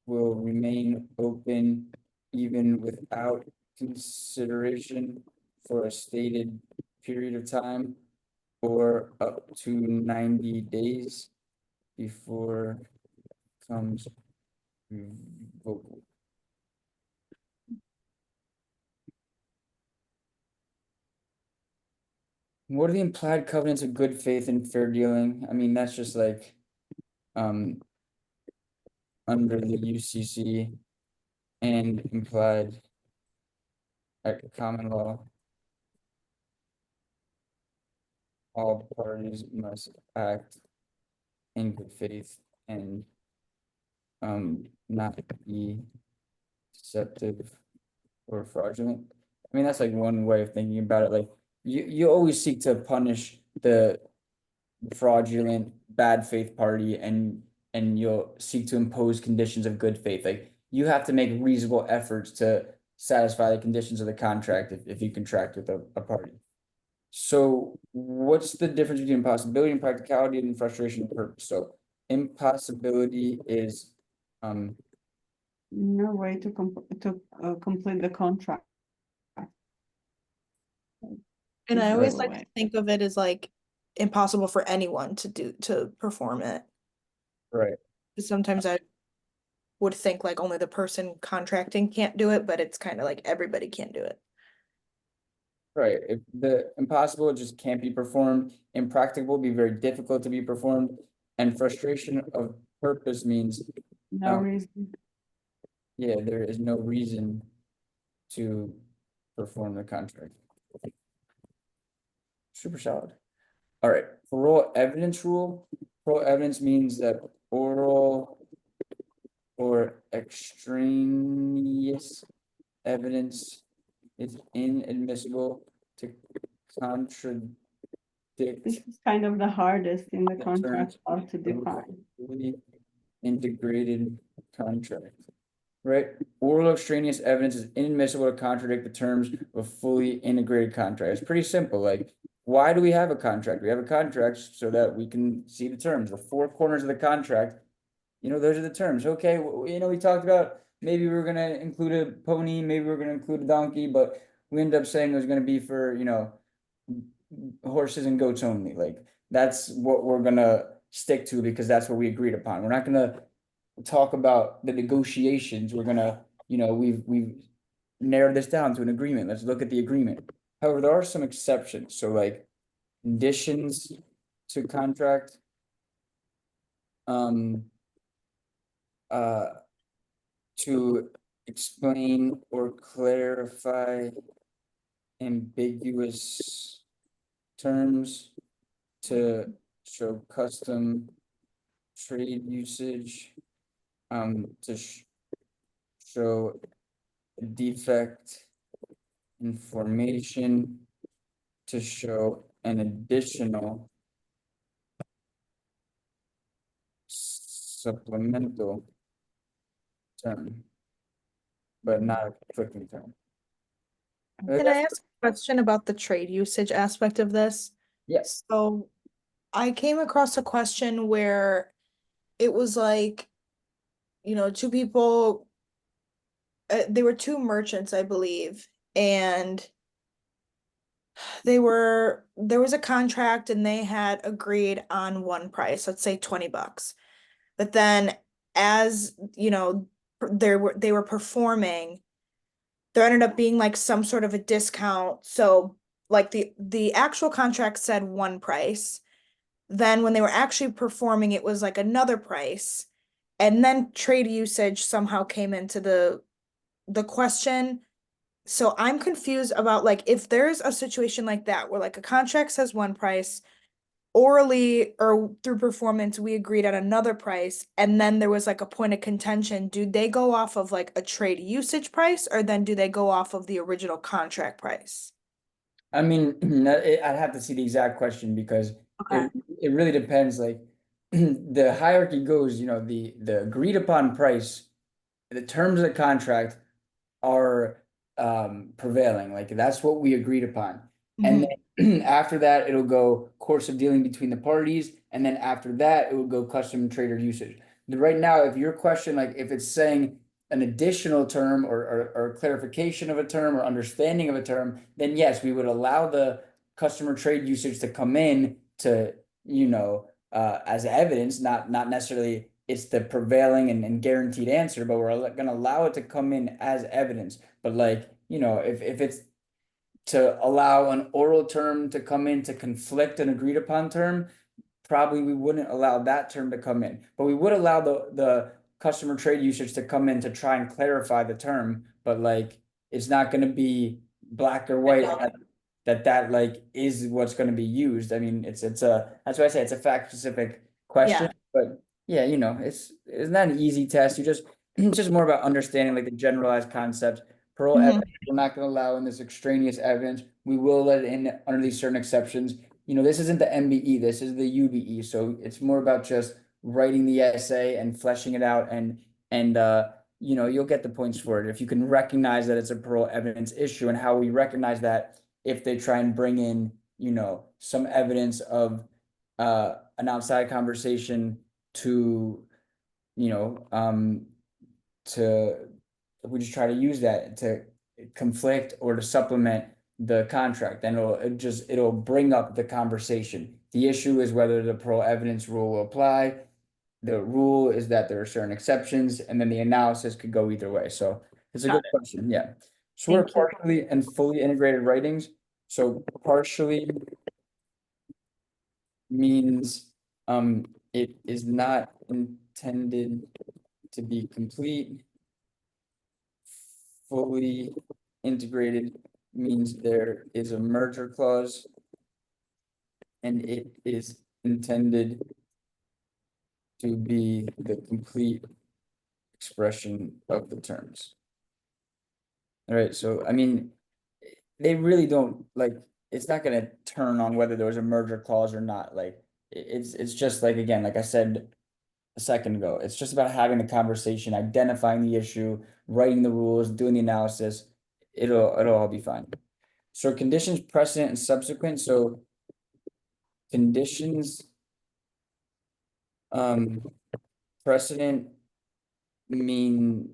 Will remain open even without consideration for a stated period of time or up to 90 days before comes revocable. What are the implied covenants of good faith and fair dealing? I mean, that's just like, under the UCC and implied at common law. All parties must act in good faith and not be deceptive or fraudulent. I mean, that's like one way of thinking about it. Like you always seek to punish the fraudulent, bad faith party, and you'll seek to impose conditions of good faith. Like you have to make reasonable efforts to satisfy the conditions of the contract if you contract with a party. So what's the difference between impossibility and practicality and frustration and purpose? So impossibility is No way to complete the contract. And I There's always no like way. to think of it as like impossible for anyone to perform it. right. Sometimes I would think like only the person contracting can't do it, but it's kind of like everybody can't do it. Right. If the impossible just can't be performed, impracticable be very difficult to be performed, and frustration of purpose means No reason. yeah, there is no reason to perform the contract. Super solid. All right, parole evidence rule. Parole evidence means that oral or extraneous evidence is inadmissible to contradict This is kind of the hardest in the the contract terms how to of define. a fully integrated contract. right? Oral extraneous evidence is inadmissible to contradict the terms of a fully integrated contract. It's pretty simple. Like, why do we have a contract? We have a contract so that we can see the terms. The four corners of the contract, those are the terms. Okay, we talked about maybe we were gonna include a pony, maybe we are gonna include a donkey, but we ended up saying it was gonna be for, horses and goats only. Like, that's what we're gonna stick to because that's what we agreed upon. We're not gonna talk about the negotiations. We're gonna, we've narrowed this down to an agreement. Let's look at the agreement. However, there are some exceptions. So like conditions to contract. Uh, to explain or clarify ambiguous terms, to show custom trade usage, to show defect information, to show an additional supplemental term, but not a conflicting term. Can I ask a question about the trade usage aspect of this? Yes. So I came across a question where it was like, two people, they were two merchants, I believe, and there was a contract and they had agreed on one price, let's say $20. But then as, they were performing, there ended up being like some sort of a discount. So like the actual contract said one price. Then when they were actually performing, it was like another price. And then trade usage somehow came into the question. So I'm confused about like if there's a situation like that where like a contract says one price, orally or through performance we agreed on another price, and then there was like a point of contention, do they go off of like a trade usage price or then do they go off of the original contract price? I mean, I'd have to see the exact question because Okay. it really depends. Like the hierarchy goes, the agreed upon price, the terms of the contract are prevailing. Like that's what we agreed upon. And then after that, it'll go course of dealing between the parties, and then after that, it would go custom trader usage. Right now, if your question, like if it's saying an additional term or clarification of a term or understanding of a term, then yes, we would allow the customer trade usage to come in to, as evidence, not necessarily it's the prevailing and guaranteed answer, but we're going to allow it to come in as evidence. But like, if it's to allow an oral term to come in to conflict an agreed upon term, probably we wouldn't allow that term to come in, but we would allow the customer trade usage to come in to try and clarify the term, but like it's not going to be black or white that like is what's going to be used. I mean, it's a that's why I say it's a fact specific question, Yeah. but yeah, it's not an easy test. It's just more about understanding like the generalized concepts. Parole evidence, we're not going to allow in this extraneous evidence. We will let it in under these certain exceptions. This isn't the MBE, this is the UBE. So it's more about just writing the essay and fleshing it out, and you'll get the points for it if you can recognize that it's a parole evidence issue. And how we recognize that, if they try and bring in, some evidence of an outside conversation to, to we just try to use that to conflict or to supplement the contract, and it'll bring up the conversation. The issue is whether the parole evidence rule will apply. The rule is that there are certain exceptions, and then the analysis could go either way. So it's a good question. Yeah. So we're partially and fully integrated writings. So partially means it is not intended to be complete. Fully integrated means there is a merger clause and it is intended to be the complete expression of the terms. All right, so I mean, they really don't like, it's not gonna turn on whether there was a merger clause or not. Like it's just like, again, like I said a second ago. It's just about having the conversation, identifying the issue, writing the rules, doing the analysis. It'll all be fine. So conditions precedent and subsequent, so conditions precedent mean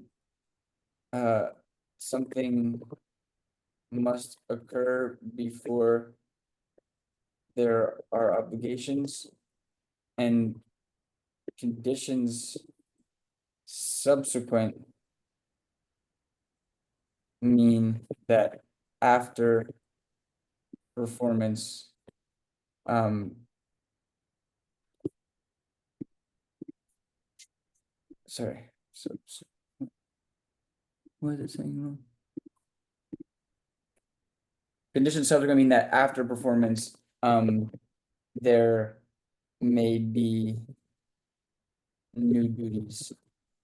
something must occur before there are obligations, and conditions subsequent mean that after performance sorry, so what is it saying wrong? Conditions subsequent mean that after performance, there may be new duties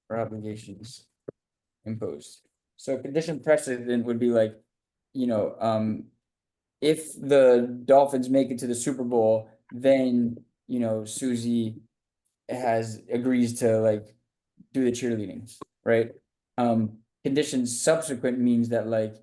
or obligations imposed. So condition precedent would be like, if the Dolphins make it to the Super Bowl, then, Susie agrees to like do the cheerleading, right? Condition subsequent means that like,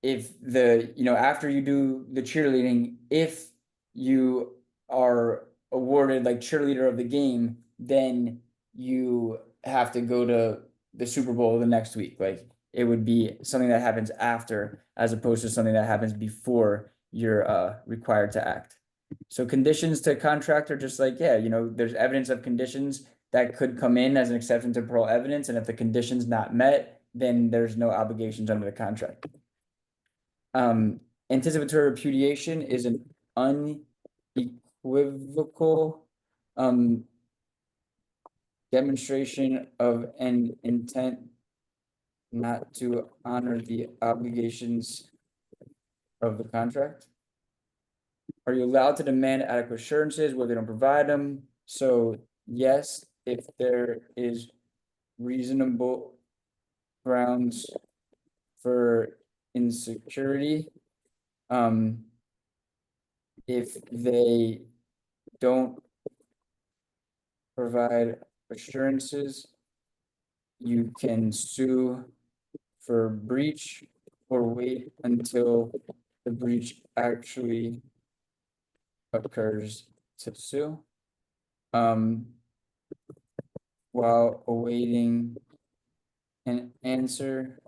if after you do the cheerleading, if you are awarded like cheerleader of the game, then you have to go to the Super Bowl the next week. Like it would be something that happens after, as opposed to something that happens before you're required to act. So conditions to contract are just like, yeah, there's evidence of conditions that could come in as an exception to parole evidence, and if the condition's not met, then there's no obligations under the contract. Anticipatory repudiation is an unequivocal demonstration of an intent not to honor the obligations of the contract. Are you allowed to demand adequate assurances where they don't provide them? So yes, if there is reasonable grounds for insecurity, if they don't provide assurances, you can sue for breach or wait until the breach actually occurs to sue. While awaiting an answer,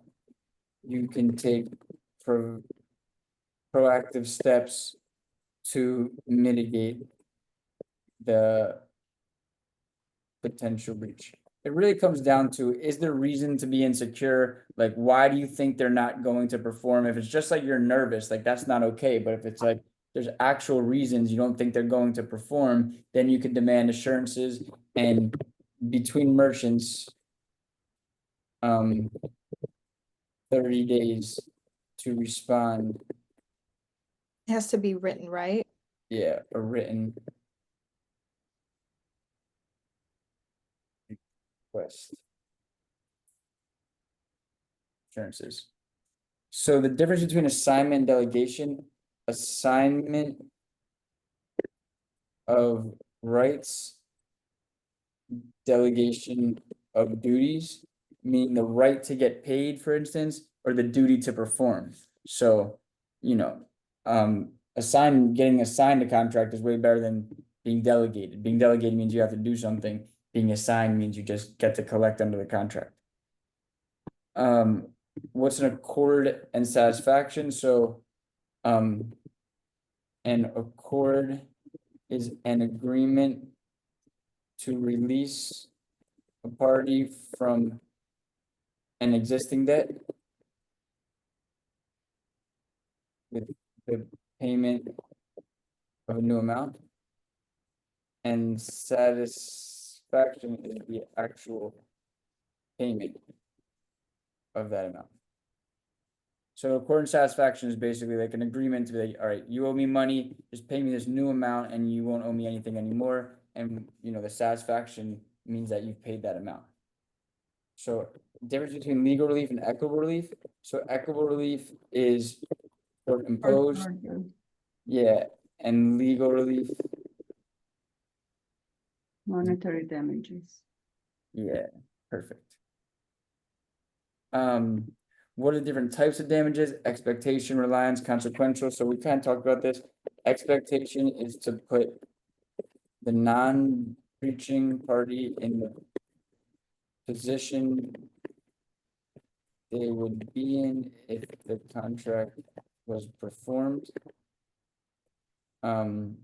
you can take proactive steps to mitigate the potential breach. It really comes down to, is there reason to be insecure? Like, why do you think they're not going to perform? If it's just like you're nervous, like that's not okay. But if it's like there's actual reasons you don't think they're going to perform, then you can demand assurances, and between merchants, 30 days to respond. It has to be written, right? Yeah, a written request. Assurances. So the difference between assignment and delegation, assignment of rights, delegation of duties, meaning the right to get paid, for instance, or the duty to perform. So, getting assigned a contract is way better than being delegated. Being delegated means you have to do something. Being assigned means you just get to collect under the contract. What's an accord and satisfaction? So, an accord is an agreement to release a party from an existing debt with the payment of a new amount. And satisfaction is the actual payment of that amount. So accord and satisfaction is basically like an agreement to be like, all right, you owe me money, just pay me this new amount and you won't owe me anything anymore. And the satisfaction means that you've paid that amount. So difference between legal relief and equitable relief. So equitable relief is court imposed. Yeah, and legal relief Monetary damages. Yeah, perfect. What are the different types of damages? Expectation, reliance, consequential. So we kind of talked about this. Expectation is to put the non-breaching party in the position they would be in if the contract was performed. Oh,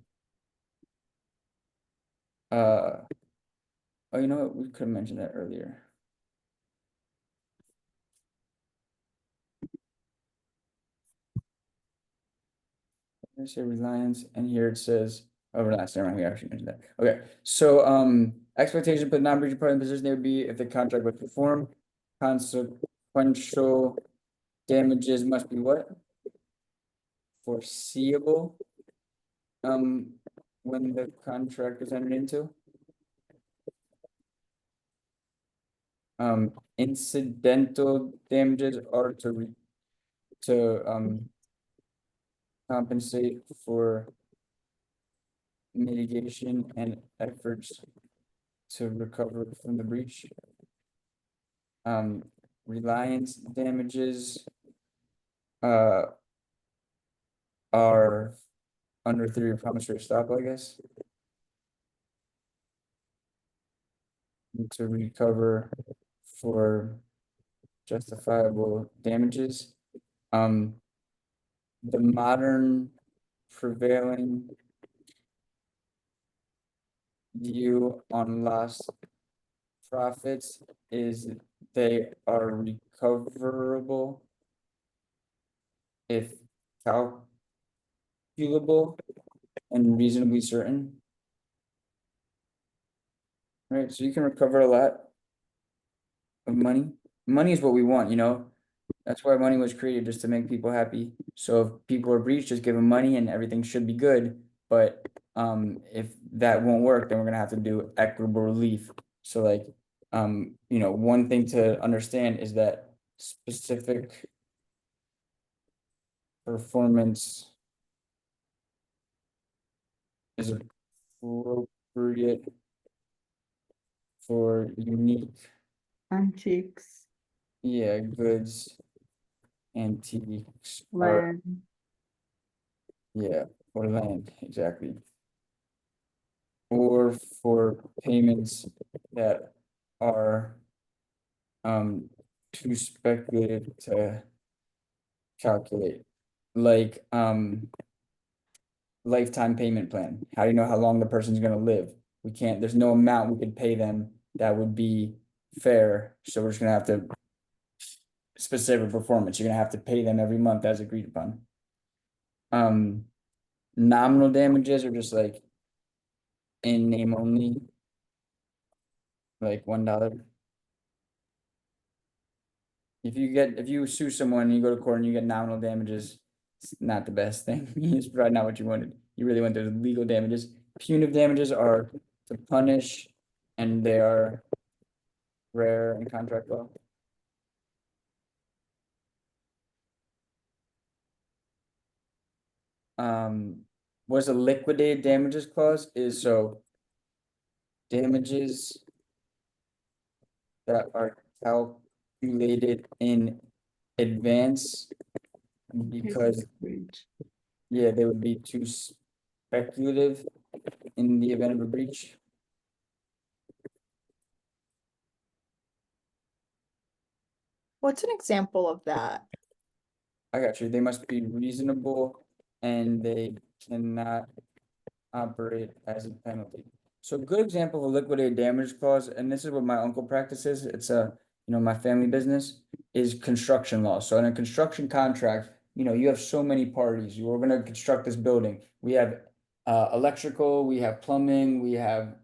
you know what? We could have mentioned that earlier. I say reliance, and here it says, oh, reliance, never mind, we actually mentioned that. Okay, so, expectation, but non-breaching party in the position they would be if the contract was performed. Consequential damages must be what? Foreseeable. When the contract is entered into. Incidental damages are to compensate for mitigation and efforts to recover from the breach. Reliance damages are under theory of promissory estoppel, I guess. To recover for justifiable damages. The modern prevailing view on lost profits is they are recoverable if calculable and reasonably certain. Right, so you can recover a lot of money. Money is what we want, you know? That's why money was created, just to make people happy. So if people are breached, just give them money and everything should be good. But if that won't work, then we're gonna have to do equitable relief. So like, you know, one thing to understand is that specific performance is appropriate for unique, Antiques, yeah, goods, antiques, art, land, yeah, or land, exactly. Or for payments that are too speculative to calculate, like lifetime payment plan. How do you know how long the person's gonna live? We can't, there's no amount we could pay them that would be fair, so we're just gonna have to specific performance, you're gonna have to pay them every month as agreed upon. Nominal damages are just like in name only, like $1. If you sue someone and you go to court and you get nominal damages, it's not the best thing. It's probably not what you wanted. You really want those legal damages. Punitive damages are to punish, and they are rare in contract law. What's a liquidated damages clause is so damages that are calculated in advance because, breach. yeah, they would be too speculative in the event of a breach. What's an example of that? I got you. They must be reasonable and they cannot operate as a penalty. So a good example of a liquidated damage clause, and this is what my uncle practices, it's a, you know, my family business, is construction law. So in a construction contract, you know, you have so many parties. We're gonna construct this building. We have electrical, we have plumbing, we have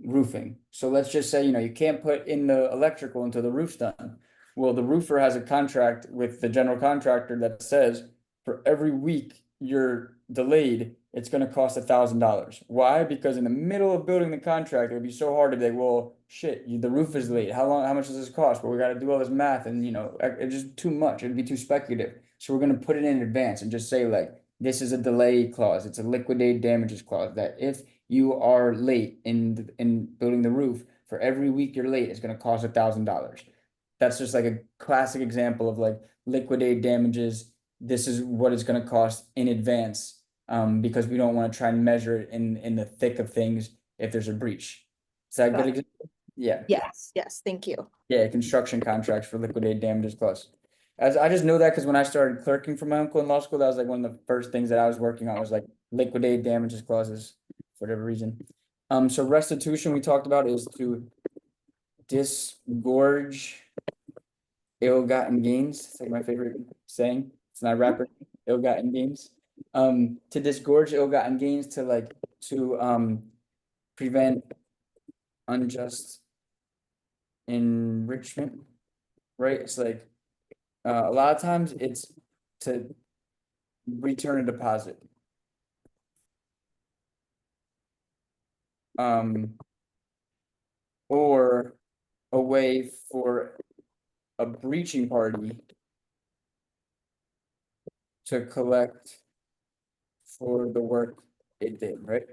roofing. So let's just say, you know, you can't put in the electrical until the roof's done. Well, the roofer has a contract with the general contractor that says for every week you're delayed, it's gonna cost $1,000. Why? Because in the middle of building the contract, it would be so hard to be like, well, shit, the roof is late. How much does this cost? Well, we gotta do all this math and, you know, it's just too much. It'd be too speculative. So we're gonna put it in advance and just say like, this is a delay clause. It's a liquidated damages clause that if you are late in building the roof. For every week you're late, it's gonna cost $1,000. That's just like a classic example of like liquidated damages. This is what it's gonna cost in advance, because we don't want to try and measure it in the thick of things if there's a breach. Is that a good Got it. example? Yeah. Yes, thank you. Yeah, construction contracts for liquidated damages clause. As I just know that because when I started clerking for my uncle in law school, that was like one of the first things that I was working on was like liquidated damages clauses for whatever reason. So restitution we talked about is to disgorge ill-gotten gains. It's like my favorite saying. It's not rapper, ill-gotten gains. To disgorge ill-gotten gains to prevent unjust enrichment, right? It's like a lot of times it's to return a deposit. Or a way for a breaching party to collect for the work it did, right?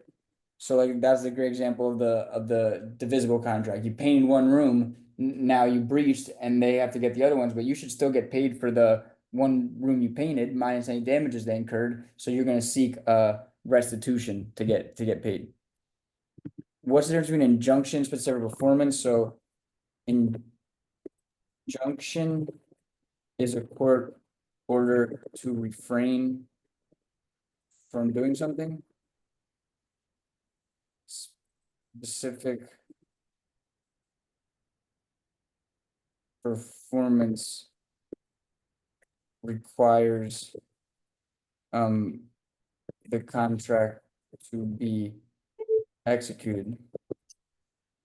So like that's a great example of the divisible contract. You painted one room, now you breached and they have to get the other ones, but you should still get paid for the one room you painted minus any damages they incurred. So you're gonna seek restitution to get paid. What's the difference between injunction, specific performance? So injunction is a court order to refrain from doing something. Specific performance requires the contract to be executed.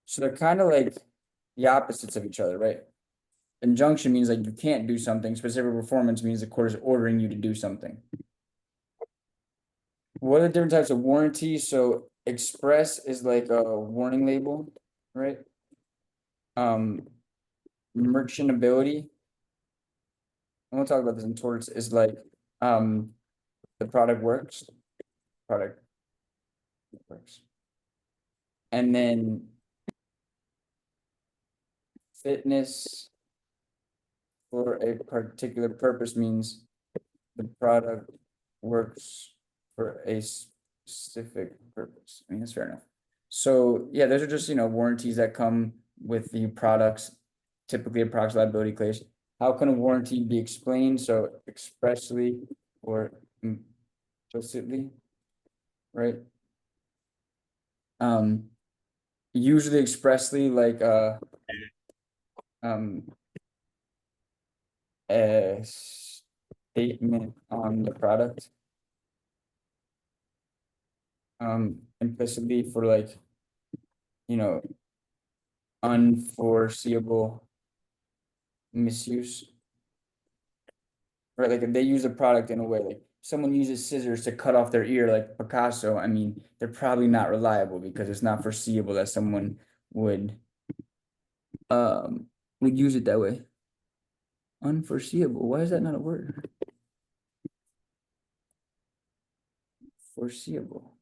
So they're kind of like the opposites of each other, right? Injunction means like you can't do something. Specific performance means the court is ordering you to do something. What are the different types of warranties? So express is like a warning label, right? Merchantability. And we'll talk about this in torts, is like the product works. Product works. And then fitness for a particular purpose means the product works for a specific purpose. I mean, that's fair enough. So yeah, those are just, warranties that come with the products, typically a products liability case. How can a warranty be explained? So expressly or implicitly, right? Usually expressly like a statement on the product. Implicitly for like, unforeseeable misuse. Right, like if they use a product in a way, like someone uses scissors to cut off their ear like Picasso, I mean, they're probably not reliable because it's not foreseeable that someone would use it that way. Unforeseeable, why is that not a word? Foreseeable.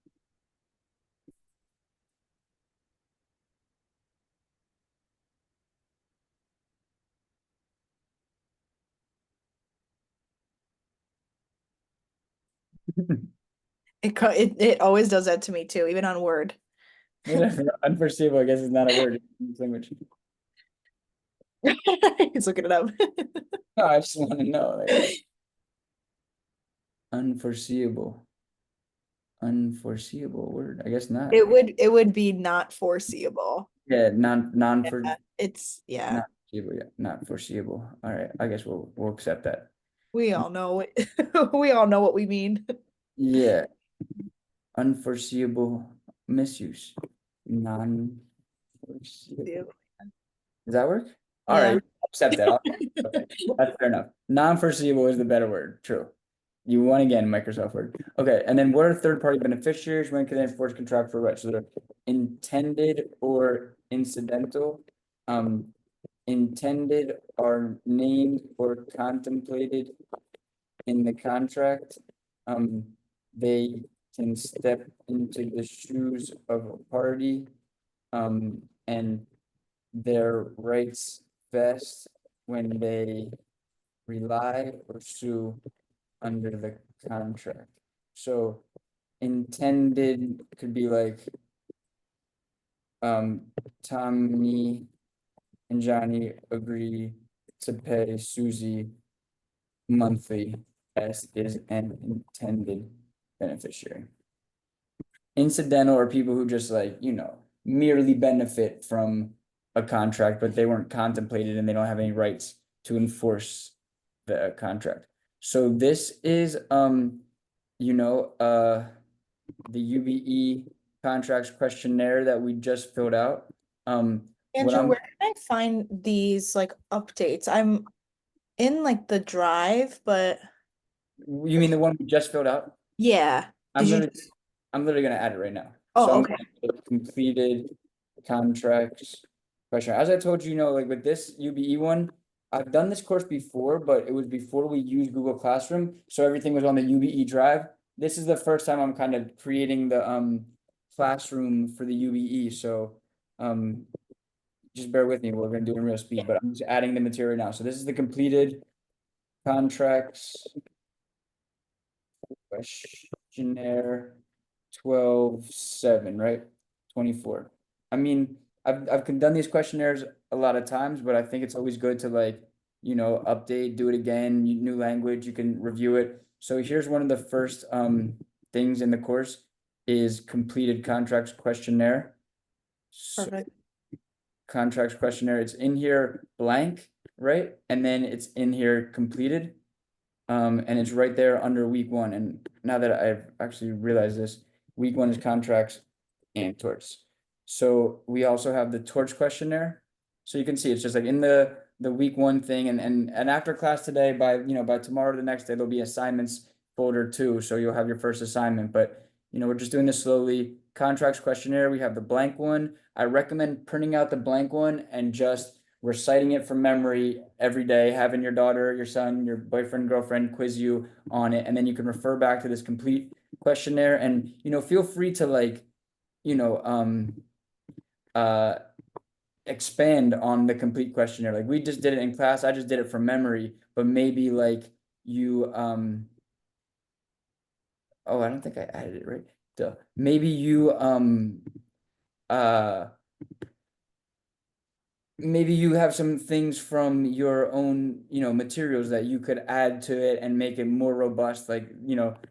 It always does that to me too, even on Word. Unforeseeable, I guess is not a word in this language. He's looking it up. No, I just want to know, like, unforeseeable. Unforeseeable word, I guess not. It would be not foreseeable. Yeah, non Yeah, not foreseeable, yeah, not foreseeable. All right, I guess we'll accept that. we all know we all know what we mean. Yeah. Unforeseeable misuse. Non-foreseeable. Does that work? All right, accept that. Okay, that's fair enough. Non-foreseeable is the better word. True. You won again, Microsoft Word. Okay, and then what are third-party beneficiaries? When can they enforce contract for rights? So they're intended or incidental. Intended are named or contemplated in the contract. They can step into the shoes of a party, and their rights vest when they rely or sue under the contract. So intended could be like, Tommy and Johnny agree to pay Susie monthly as is an intended beneficiary. Incidental are people who just like, merely benefit from a contract, but they weren't contemplated and they don't have any rights to enforce the contract. So this is, the UBE contracts questionnaire that we just filled out. What Andrew, I'm, where can I find these like updates? I'm in like the drive, but you mean the one we just filled out? yeah. I'm Did you? literally, I'm literally gonna add it right now. Oh, So I'm okay. gonna put completed contracts question. As I told you, like with this UBE one, I've done this course before, but it was before we used Google Classroom, so everything was on the UBE drive. This is the first time I'm kind of creating the classroom for the UBE, so just bear with me. We're gonna do it in real speed, but I'm just adding the material now. So this is the completed contracts questionnaire 12/7, right? 24. I mean, I've done these questionnaires a lot of times, but I think it's always good to like, update, do it again, new language, you can review it. So here's one of the first things in the course is completed contracts questionnaire. So Perfect. contracts questionnaire, it's in here blank, right? And then it's in here completed. And it's right there under week one. And now that I've actually realized this, week one is contracts and torts. So we also have the torts questionnaire. So you can see it's just like in the week one thing, and after class today, by tomorrow, the next day, there'll be assignments folder too. So you'll have your first assignment, but we're just doing this slowly. Contracts questionnaire, we have the blank one. I recommend printing out the blank one and just reciting it from memory every day, having your daughter, your son, your boyfriend, girlfriend quiz you on it, and then you can refer back to this complete questionnaire. And feel free to like, expand on the complete questionnaire. Like we just did it in class, I just did it from memory, but maybe like you oh, I don't think I added it, right? Duh. Maybe you maybe you have some things from your own, materials that you could add to it and make it more robust. Like,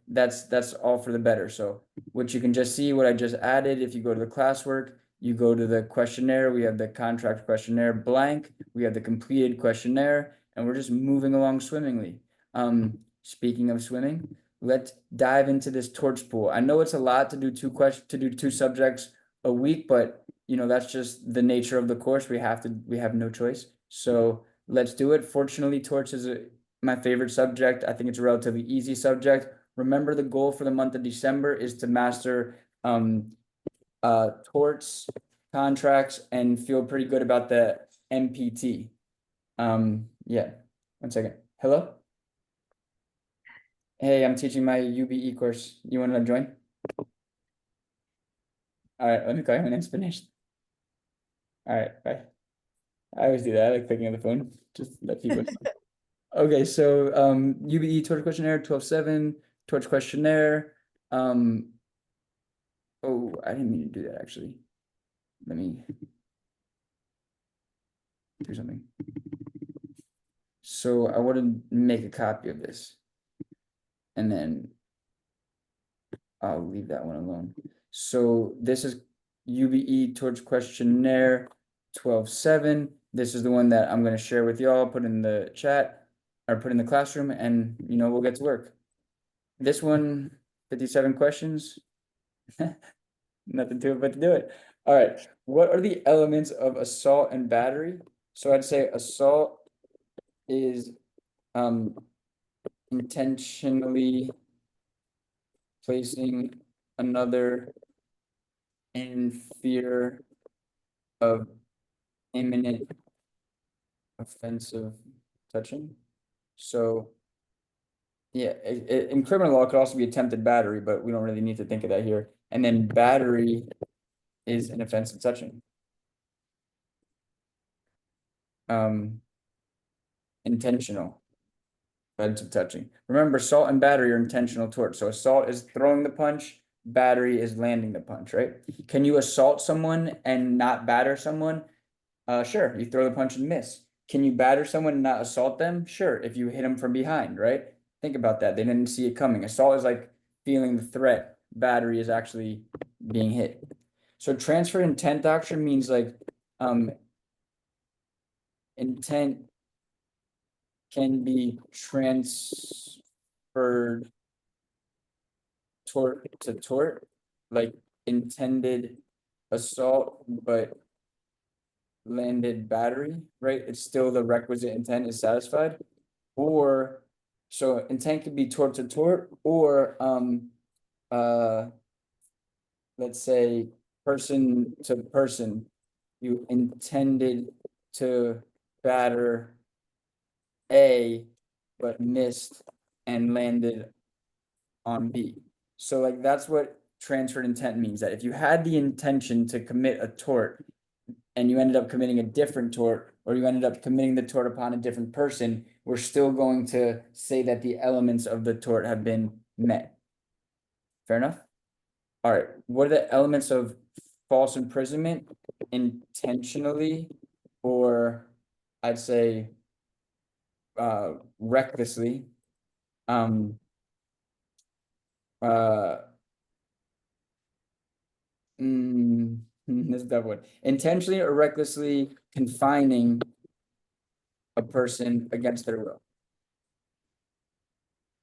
that's all for the better. So what you can just see what I just added, if you go to the classwork, you go to the questionnaire, we have the contract questionnaire blank, we have the completed questionnaire, and we're just moving along swimmingly. Speaking of swimming, let's dive into this torch pool. I know it's a lot to do two subjects a week, but that's just the nature of the course. We have no choice. So let's do it. Fortunately, torts is my favorite subject. I think it's a relatively easy subject. Remember, the goal for the month of December is to master torts, contracts, and feel pretty good about the MPT. Yeah, 1 second. Hello? Hey, I'm teaching my UBE course. You want to join? All right, let me call you when it's finished. All right, bye. I always do that. I like picking up the phone, just let people know. Okay, so UBE torch questionnaire 12/7, torch questionnaire. Oh, I didn't mean to do that actually. Let me do something. So I want to make a copy of this. And then I'll leave that one alone. So this is UBE torch questionnaire 12/7. This is the one that I'm going to share with y'all, put in the chat or put in the classroom, and we'll get to work. This one, 57 questions. Nothing to it but to do it. All right. What are the elements of assault and battery? So I'd say assault is intentionally placing another in fear of imminent offensive touching. So Yeah, in criminal law, it could also be attempted battery, but we don't really need to think of that here. And then battery is an offensive touching. Intentional offensive touching. Remember, assault and battery are intentional torts. So assault is throwing the punch, battery is landing the punch, right? Can you assault someone and not batter someone? Sure, you throw the punch and miss. Can you batter someone and not assault them? Sure, if you hit them from behind, right? Think about that. They didn't see it coming. Assault is like feeling the threat. Battery is actually being hit. So transfer intent doctrine means like intent can be transferred tort to tort, like intended assault, but landed battery, right? It's still the requisite intent is satisfied. Or so intent could be tort to tort, or let's say person to person, you intended to batter A, but missed and landed on B. So like that's what transferred intent means, that if you had the intention to commit a tort and you ended up committing a different tort, or you ended up committing the tort upon a different person, we're still going to say that the elements of the tort have been met. Fair enough? All right, what are the elements of false imprisonment? Intentionally, or I'd say recklessly, this is that one. Intentionally or recklessly confining a person against their will.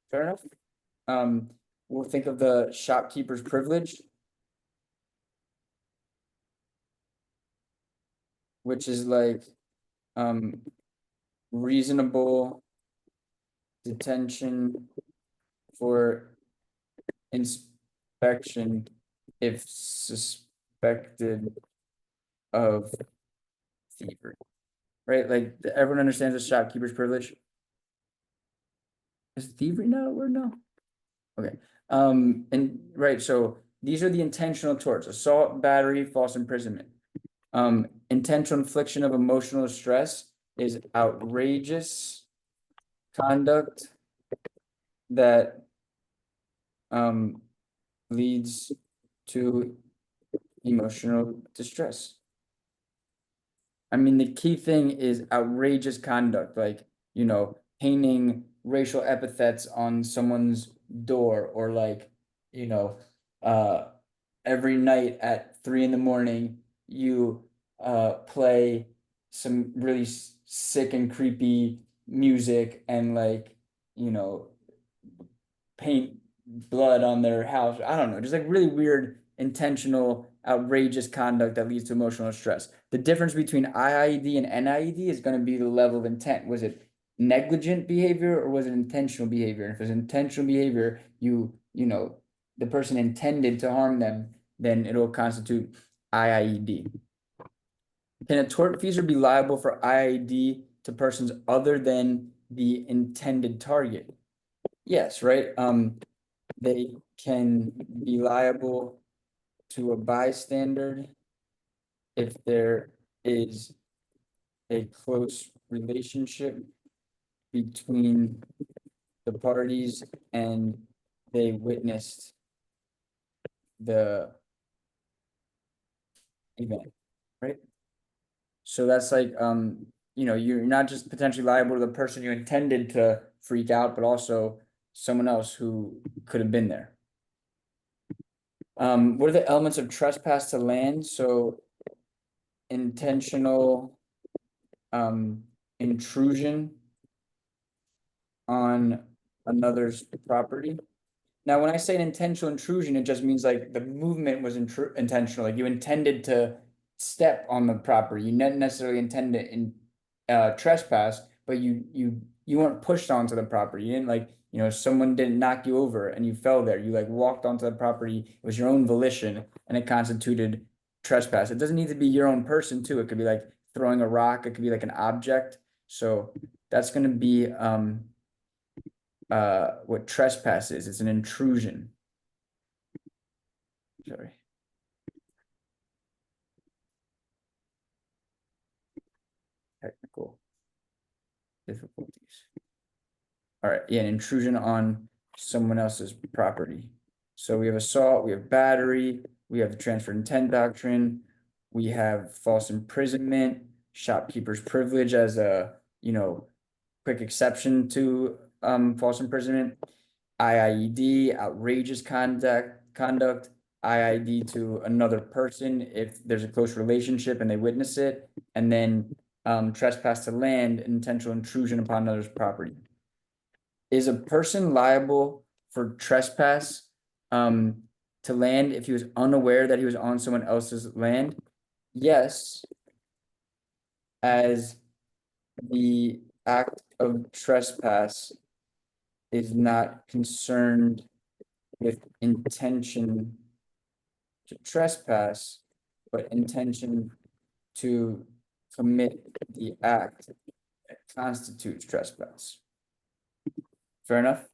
Fair enough. We'll think of the shopkeeper's privilege, which is like reasonable detention for inspection if suspected of thievery, right? Like everyone understands the shopkeeper's privilege. Is thievery not a word? No. Okay. And right, so these are the intentional torts: assault, battery, false imprisonment. Intentional infliction of emotional stress is outrageous conduct that leads to emotional distress. I mean, the key thing is outrageous conduct, like, you know, painting racial epithets on someone's door, or like, you know, every night at 3 a.m. you play some really sick and creepy music and like, you know, paint blood on their house. I don't know, just like really weird, intentional, outrageous conduct that leads to emotional stress. The difference between IIED and NIED is going to be the level of intent. Was it negligent behavior or was it intentional behavior? And if it's intentional behavior, you know, the person intended to harm them, then it'll constitute IIED. Can a tortfeasor be liable for IIED to persons other than the intended target? Yes, right. They can be liable to a bystander if there is a close relationship between the parties and they witnessed the event, right? So that's like, you know, you're not just potentially liable to the person you intended to freak out, but also someone else who could have been there. What are the elements of trespass to land? So intentional intrusion on another's property. Now, when I say an intentional intrusion, it just means like the movement was intentional, like you intended to step on the property. You didn't necessarily intend to trespass, but you weren't pushed onto the property. You didn't like, you know, someone didn't knock you over and you fell there. You like walked onto the property. It was your own volition and it constituted trespass. It doesn't need to be your own person too. It could be like throwing a rock. It could be like an object. So that's going to be what trespass is. It's an intrusion. Sorry. Technical difficulties. All right, yeah, an intrusion on someone else's property. So we have assault, we have battery, we have the transfer intent doctrine, we have false imprisonment, shopkeeper's privilege as a, quick exception to false imprisonment, IIED, outrageous conduct, IID to another person if there's a close relationship and they witness it, and then trespass to land, intentional intrusion upon another's property. Is a person liable for trespass to land if he was unaware that he was on someone else's land? Yes, as the act of trespass is not concerned with intention to trespass, but intention to commit the act that constitutes trespass. Fair enough?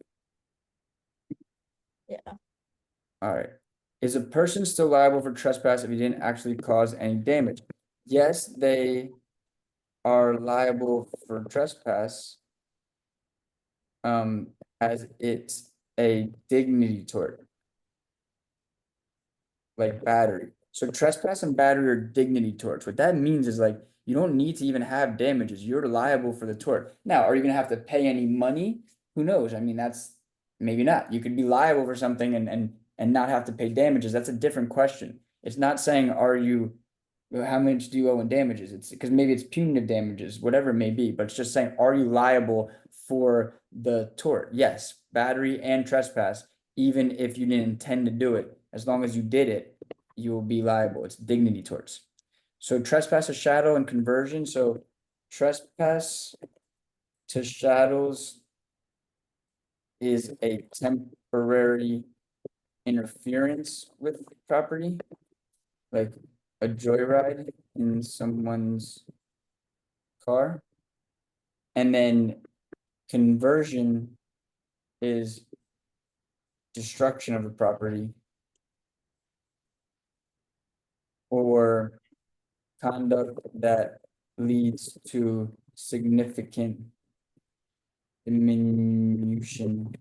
Yeah. All right. Is a person still liable for trespass if he didn't actually cause any damage? Yes, they are liable for trespass. As it's a dignity tort. Like battery. So trespass and battery are dignity torts. What that means is like, you don't need to even have damages. You're liable for the tort. Now, are you gonna have to pay any money? Who knows? I mean, that's maybe not. You could be liable for something and not have to pay damages. That's a different question. It's not saying, how much do you owe in damages? It's because maybe it's punitive damages, whatever it may be, but it's just saying, are you liable for the tort? Yes, battery and trespass, even if you didn't intend to do it, as long as you did it, you will be liable. It's dignity torts. So trespass to shadow and conversion. So trespass to shadows is a temporary interference with property, like a joyride in someone's car. And then conversion is destruction of the property or conduct that leads to significant diminution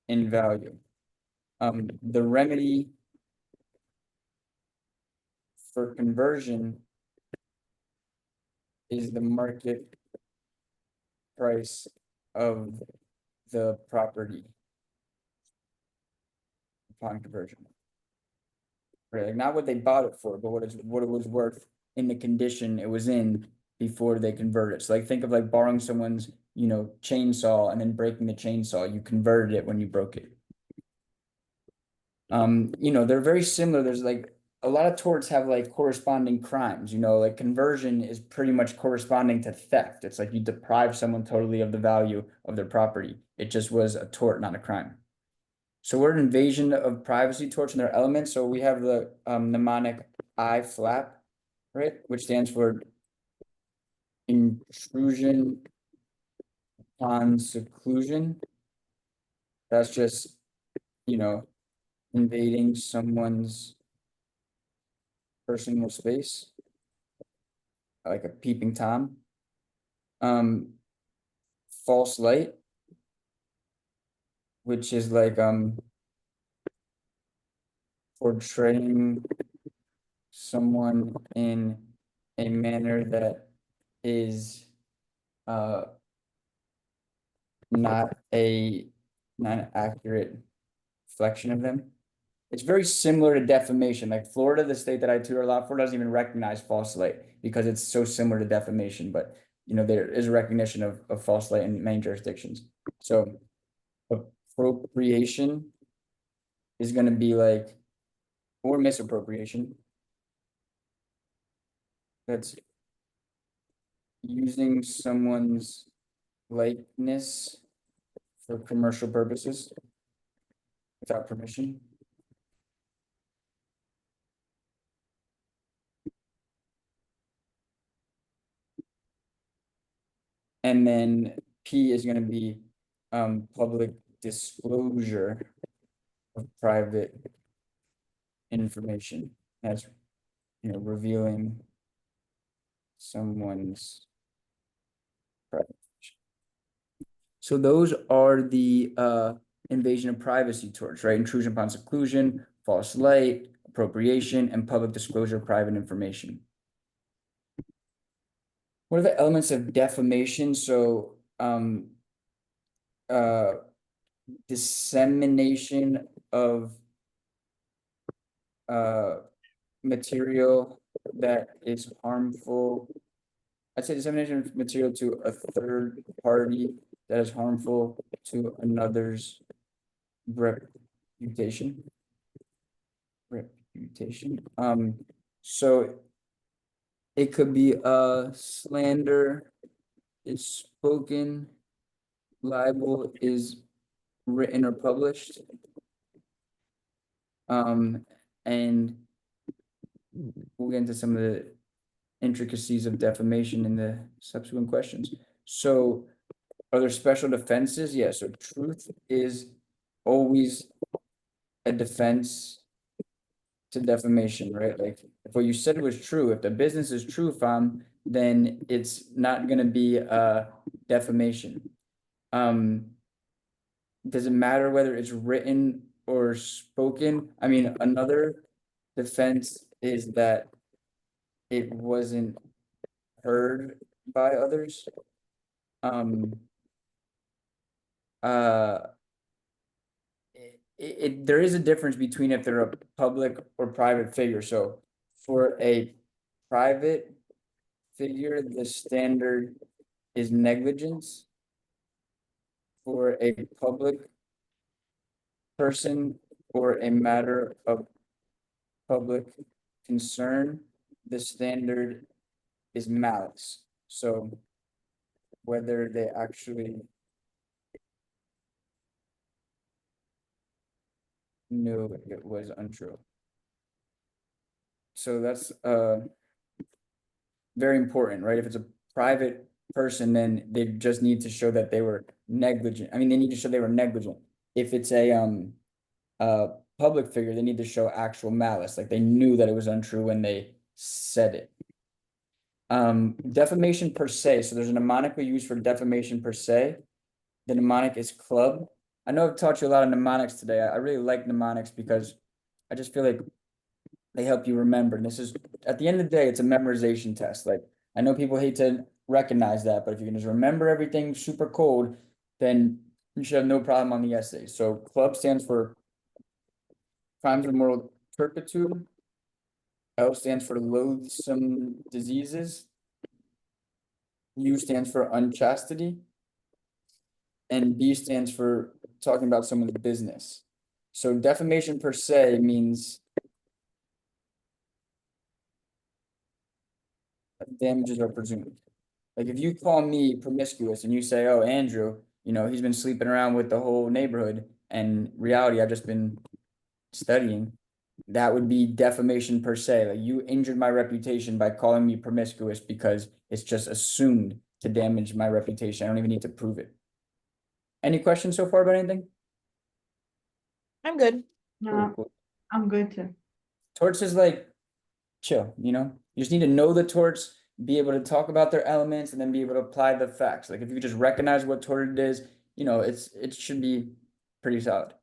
in value. The remedy for conversion is the market price of the property upon conversion. Right, like not what they bought it for, but what it was worth in the condition it was in before they converted it. So like think of like borrowing someone's, chainsaw and then breaking the chainsaw. You converted it when you broke it. They're very similar. There's like a lot of torts have like corresponding crimes, like conversion is pretty much corresponding to theft. It's like you deprive someone totally of the value of their property. It just was a tort, not a crime. So we're an invasion of privacy torts and their elements. So we have the mnemonic I flap, right, which stands for intrusion upon seclusion. That's just, invading someone's personal space, like a peeping Tom. False light, which is like portraying someone in a manner that is not an accurate reflection of them. It's very similar to defamation. Like Florida, the state that I tutor a lot, Florida doesn't even recognize false light because it's so similar to defamation. But there is a recognition of false light in many jurisdictions. So appropriation is going to be like, or misappropriation. That's using someone's likeness for commercial purposes without permission. And then P is going to be public disclosure of private information as, revealing someone's private information. So those are the invasion of privacy torts, right? Intrusion upon seclusion, false light, appropriation, and public disclosure of private information. What are the elements of defamation? So dissemination of material that is harmful. I'd say dissemination of material to a third party that is harmful to another's reputation. So it could be slander is spoken, libel is written or published. And we'll get into some of the intricacies of defamation in the subsequent questions. So are there special defenses? Yeah, so truth is always a defense to defamation, right? Like if what you said was true, if the business is true, fam, then it's not gonna be defamation. Does it matter whether it's written or spoken? I mean, another defense is that it wasn't heard by others. There is a difference between if they're a public or private figure. So for a private figure, the standard is negligence. For a public person or a matter of public concern, the standard is malice. So whether they actually knew it was untrue. So that's very important, right? If it's a private person, then they just need to show that they were negligent. I mean, they need to show they were negligent. If it's a public figure, they need to show actual malice, like they knew that it was untrue when they said it. Defamation per se. So there's a mnemonic we use for defamation per se. The mnemonic is club. I know I've taught you a lot of mnemonics today. I really like mnemonics because I just feel like they help you remember. And this is, at the end of the day, it's a memorization test. Like, I know people hate to recognize that, but if you can just remember everything super cold, then you should have no problem on the essay. So club stands for crimes of moral turpitude. L stands for loathsome diseases. U stands for unchastity. And B stands for talking about someone's business. So defamation per se means damages are presumed. Like if you call me promiscuous and you say, oh, Andrew, he's been sleeping around with the whole neighborhood, and reality, I've just been studying, that would be defamation per se. Like you injured my reputation by calling me promiscuous because it's just assumed to damage my reputation. I don't even need to prove it. Any questions so far about anything? I'm good. No, Cool. I'm good too. Torts is like chill, you just need to know the torts, be able to talk about their elements, and then be able to apply the facts. Like if you just recognize what tort it is, it should be pretty solid.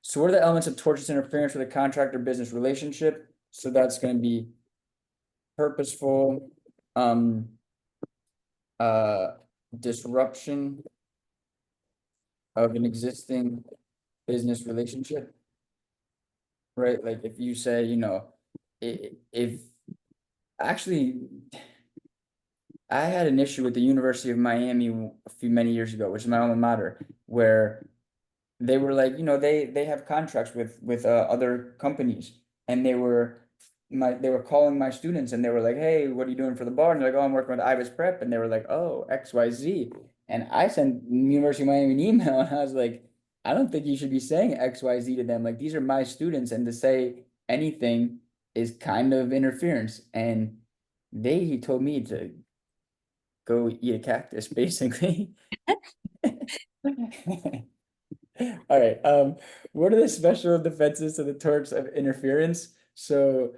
So what are the elements of tortious interference with a contract or business relationship? So that's going to be purposeful, disruption of an existing business relationship, right? Like if you say, if actually, I had an issue with the University of Miami many years ago, which is my alma mater, where they were like, they have contracts with other companies, and they were calling my students, and they were like, hey, what are you doing for the bar? And they're like, oh, I'm working with IBIS Prep, and they were like, oh, XYZ. And I sent University of Miami an email, and I was like, I don't think you should be saying XYZ to them. Like, these are my students, and to say anything is kind of interference. And he told me to go eat a cactus, basically. All right, what are the special defenses to the torts of interference? So,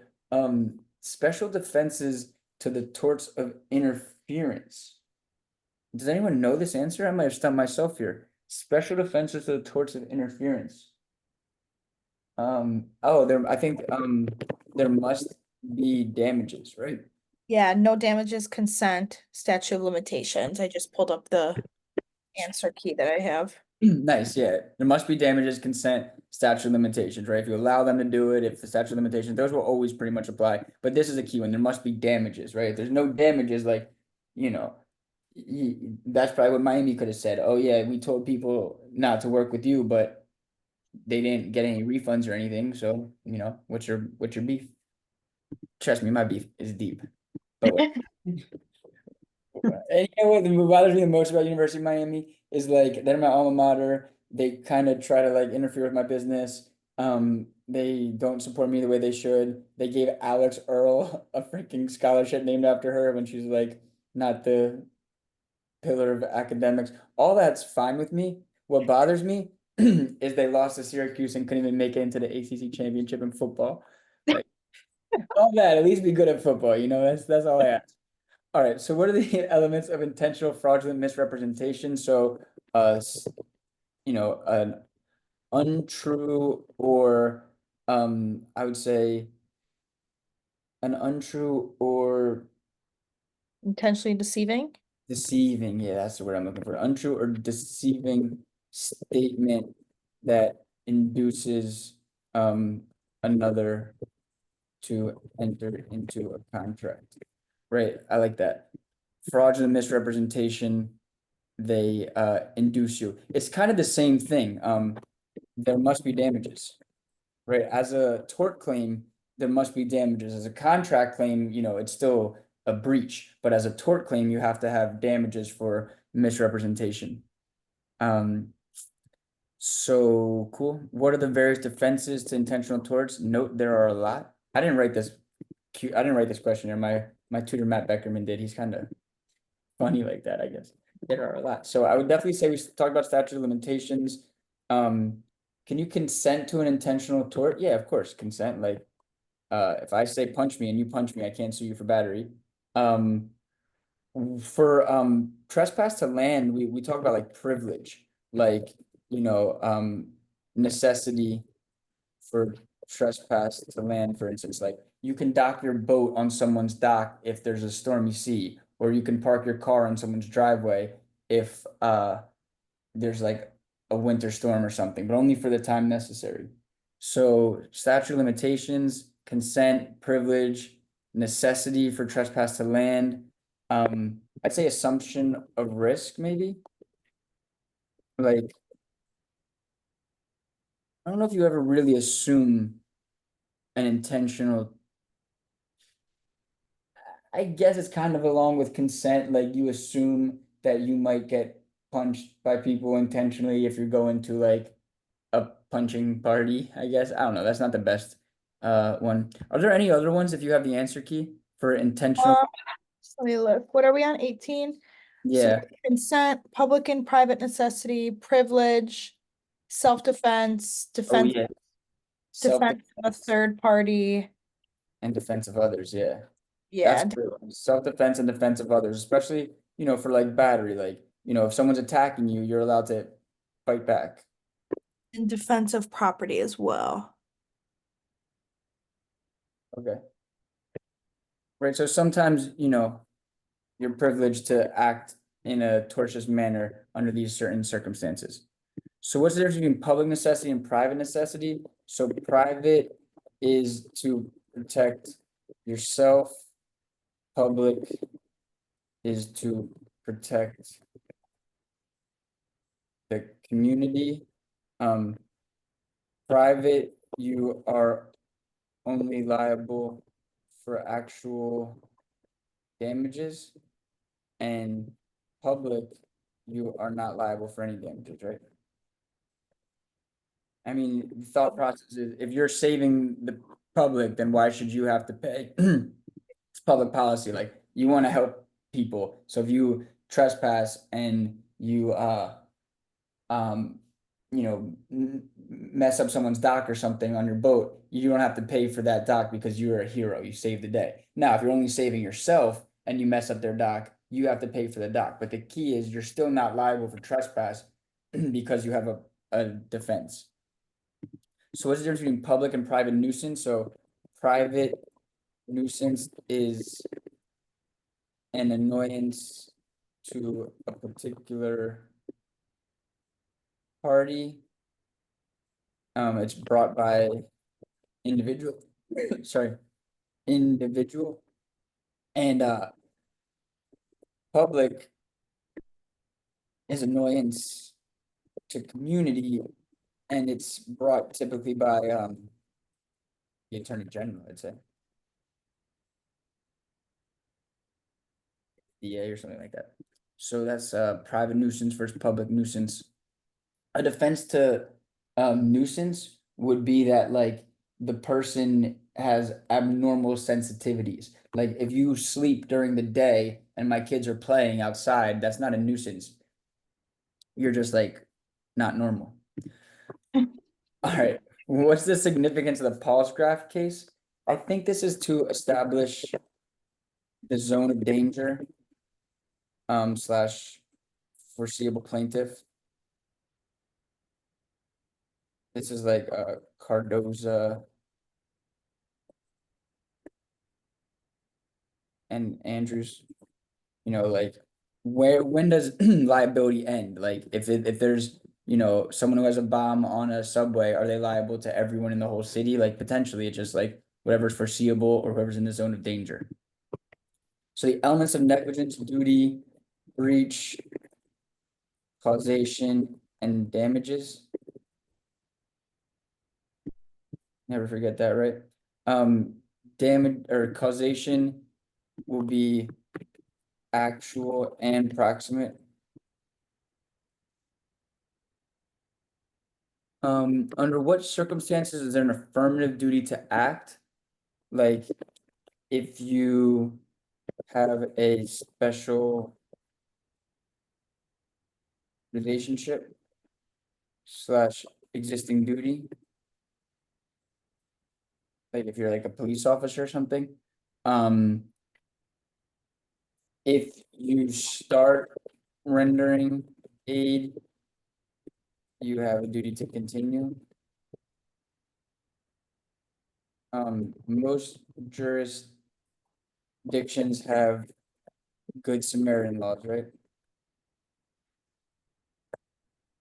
special defenses to the torts of interference. Does anyone know this answer? I might have stumped myself here. Special defenses to the torts of interference. Oh, I think, there must be damages, right? Yeah, no damages, consent, statute of limitations. I just pulled up the answer key that I have. Nice, yeah. There must be damages, consent, statute of limitations, right? If you allow them to do it, if the statute of limitations, those will always pretty much apply. But this is a key one. There must be damages, right? If there's no damages, like, you know, that's probably what Miami could have said. Oh yeah, we told people not to work with you, but they didn't get any refunds or anything. So, what's your beef? Trust me, my beef is deep. But and what bothers me the most about University of Miami is like they're my alma mater. They kind of try to like interfere with my business. They don't support me the way they should. They gave Alex Earl a freaking scholarship named after her when she's like not the pillar of academics. All that's fine with me. What bothers me is they lost to Syracuse and couldn't even make it into the ACC championship in football. Like all that, at least be good at football. That's all I ask. All right, so what are the elements of intentional fraudulent misrepresentation? So, an untrue or, I would say an untrue or Intentionally deceiving. deceiving. Yeah, that's the word I'm looking for. Untrue or deceiving statement that induces, another to enter into a contract. Right, I like that. Fraudulent misrepresentation, they induce you. It's kind of the same thing. There must be damages, right? As a tort claim, there must be damages. As a contract claim, it's still a breach, but as a tort claim, you have to have damages for misrepresentation. So cool. What are the various defenses to intentional torts? Note there are a lot. I didn't write this question here. My tutor Matt Beckerman did. He's kind of funny like that, I guess. There are a lot. So I would definitely say we talk about statute of limitations. Can you consent to an intentional tort? Yeah, of course, consent. Like, if I say punch me and you punch me, I can't sue you for battery. For trespass to land, we talk about like privilege, like, necessity for trespass to land, for instance, like you can dock your boat on someone's dock if there's a stormy sea, or you can park your car on someone's driveway if there's like a winter storm or something, but only for the time necessary. So statute of limitations, consent, privilege, necessity for trespass to land. I'd say assumption of risk, maybe. Like, I don't know if you ever really assume an intentional. I guess it's kind of along with consent, like you assume that you might get punched by people intentionally if you're going to like a punching party, I guess. I don't know. That's not the best one. Are there any other ones if you have the answer key for intentional? Let me look. What are we on? 18? So Yeah. consent, public and private necessity, privilege, self-defense, Oh, defense, yeah. defense of a third party. And defense of others, yeah. Yeah, That's true. Self-defense and defense of others, especially, for like battery, like, if someone's attacking you, you're allowed to fight back. and defense of property as well. Okay. Right, so sometimes, you're privileged to act in a tortious manner under these certain circumstances. So what's the difference between public necessity and private necessity? So private is to protect yourself. Public is to protect the community. Private, you are only liable for actual damages, and public, you are not liable for any damages, right? I mean, the thought process is if you're saving the public, then why should you have to pay? It's public policy, like you want to help people. So if you trespass and you you know, mess up someone's dock or something on your boat, you don't have to pay for that dock because you're a hero. You saved the day. Now, if you're only saving yourself and you mess up their dock, you have to pay for the dock. But the key is you're still not liable for trespass because you have a defense. So what's the difference between public and private nuisance? So private nuisance is an annoyance to a particular party. It's brought by individual, sorry, individual. And public is annoyance to community, and it's brought typically by the Attorney General, I'd say. DA or something like that. So that's private nuisance versus public nuisance. A defense to nuisance would be that like the person has abnormal sensitivities. Like if you sleep during the day and my kids are playing outside, that's not a nuisance. You're just like not normal. All right. What's the significance of the pulse graph case? I think this is to establish the zone of danger slash foreseeable plaintiff. This is like Cardoza and Andrews, you know, like when does liability end? Like if there's, you know, someone who has a bomb on a subway, are they liable to everyone in the whole city? Like potentially it's just like whatever's foreseeable or whoever's in the zone of danger. So the elements of negligence, duty, breach, causation, and damages. Never forget that, right? Damage or causation will be actual and proximate. Under what circumstances is there an affirmative duty to act? Like if you have a special relationship slash existing duty. Like if you're like a police officer or something. If you start rendering aid, you have a duty to continue. Most jurisdictions have Good Samaritan laws, right?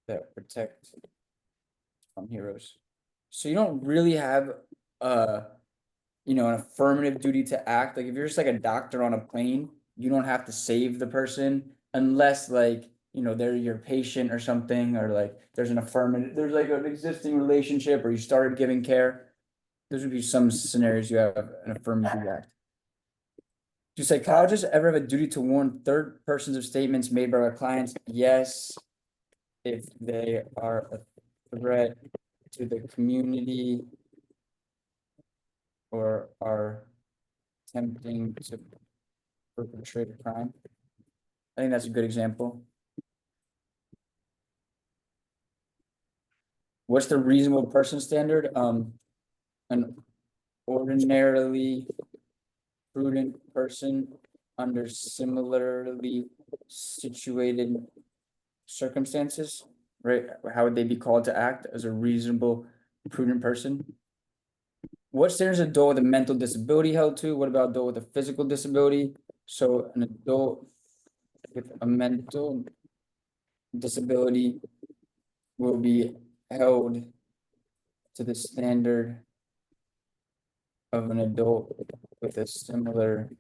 That protect heroes. So you don't really have you know, an affirmative duty to act. Like if you're just like a doctor on a plane, you don't have to save the person unless like, you know, they're your patient or something, or like there's an affirmative, there's like an existing relationship or you started giving care. Those would be some scenarios you have an affirmative duty to act. Do psychologists ever have a duty to warn third persons of statements made by our clients? Yes, if they are a threat to the community or are attempting to perpetrate a crime. I think that's a good example. What's the reasonable person standard? An ordinarily prudent person under similarly situated circumstances, right? How would they be called to act as a reasonable, prudent person? What standards is an adult with a mental disability held to? What about adult with a physical disability? So an adult with a mental disability will be held to the standard of an adult with a similar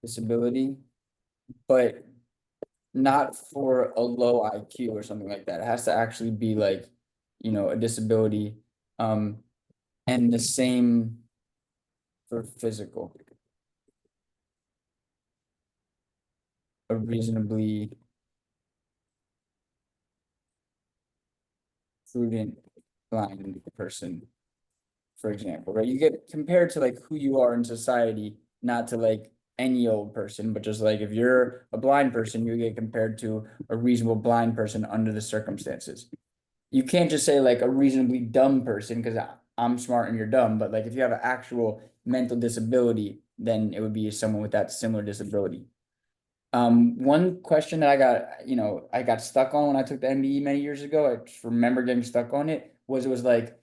disability, but not for a low IQ or something like that. It has to actually be like, you know, a disability, and the same for physical. A reasonably prudent blind person, for example, right? You get compared to like who you are in society, not to like any old person, but just like if you're a blind person, you get compared to a reasonable blind person under the circumstances. You can't just say like a reasonably dumb person because I'm smart and you're dumb, but like if you have an actual mental disability, then it would be someone with that similar disability. One question that I got stuck on when I took the MBE many years ago, I just remember getting stuck on it, was like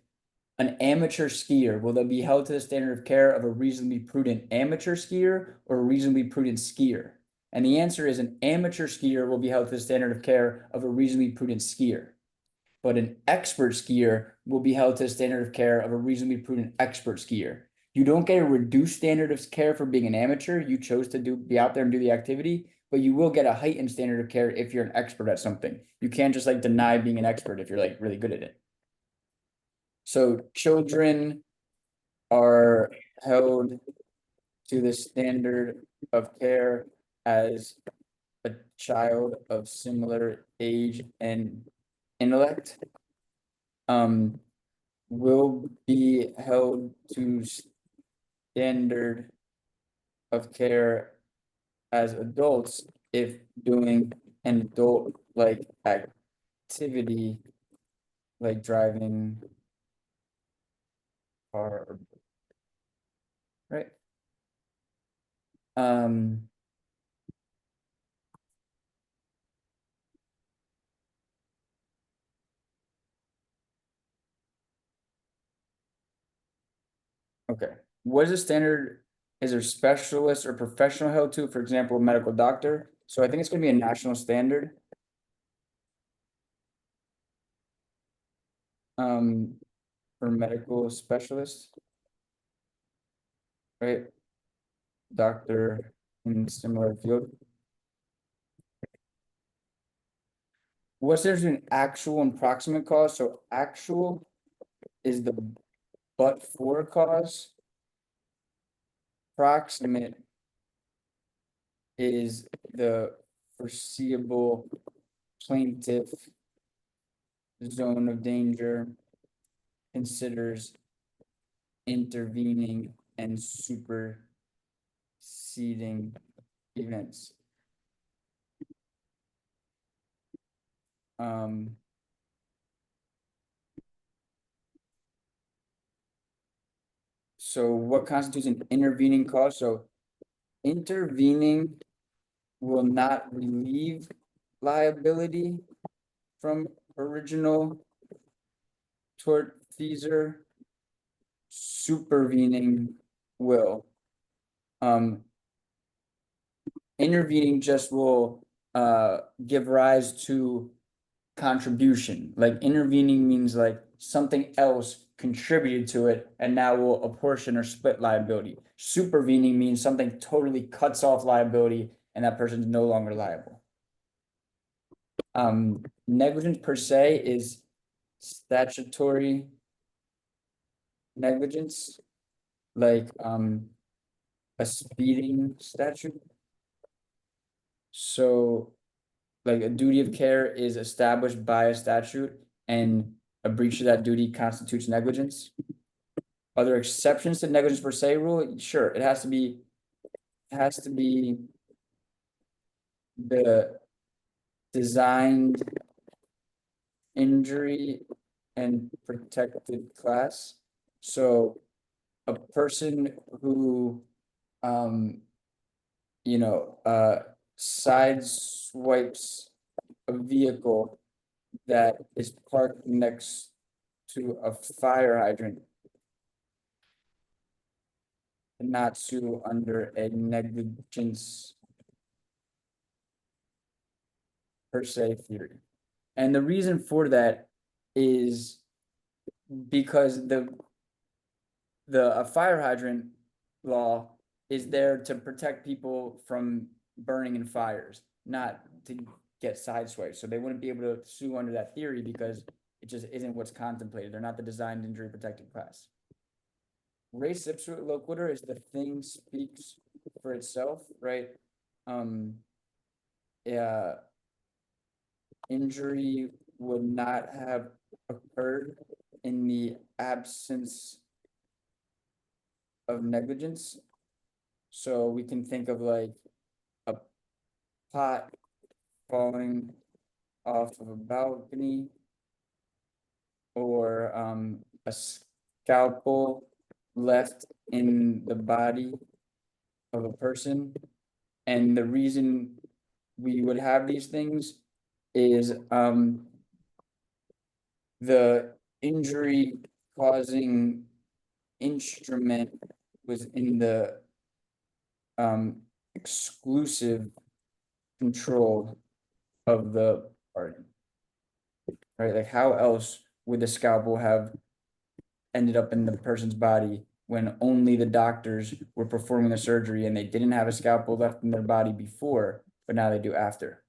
an amateur skier, will they be held to the standard of care of a reasonably prudent amateur skier or a reasonably prudent skier? And the answer is an amateur skier will be held to the standard of care of a reasonably prudent skier. But an expert skier will be held to the standard of care of a reasonably prudent expert skier. You don't get a reduced standard of care for being an amateur. You chose to be out there and do the activity, but you will get a heightened standard of care if you're an expert at something. You can't just like deny being an expert if you're like really good at it. So children are held to the standard of care as a child of similar age and intellect. Will be held to standard of care as adults if doing an adult-like activity like driving car, right? Okay. What is the standard? Is there specialist or professional held to, for example, a medical doctor? So I think it's going to be a national standard. For medical specialist, right? Doctor in similar field. What's there between actual and proximate cause? So actual is the but for cause. Proximate is the foreseeable plaintiff zone of danger considers intervening and superseding events. So what constitutes an intervening cause? So intervening will not relieve liability from original tortfeasor. Supervening will. Intervening just will give rise to contribution. Like intervening means like something else contributed to it and now will apportion or split liability. Supervening means something totally cuts off liability and that person's no longer liable. Negligence per se is statutory negligence, like a speeding statute. So like a duty of care is established by a statute and a breach of that duty constitutes negligence. Are there exceptions to negligence per se rule? Sure, it has to be the designed injury and protected class. So a person who sideswipes a vehicle that is parked next to a fire hydrant and not sue under a negligence per se theory. And the reason for that is because a fire hydrant law is there to protect people from burning in fires, not to get sideswiped. So they wouldn't be able to sue under that theory because it just isn't what's contemplated. They're not the designed injury protected class. Res ipsa loquitur is the thing speaks for itself, right? Injury would not have occurred in the absence of negligence. So we can think of like a pot falling off of a balcony, or a scalpel left in the body of a person. And the reason we would have these things is the injury causing instrument was in the exclusive control of the party. Right, like how else would the scalpel have ended up in the person's body when only the doctors were performing the surgery and they didn't have a scalpel left in their body before, but now they do after?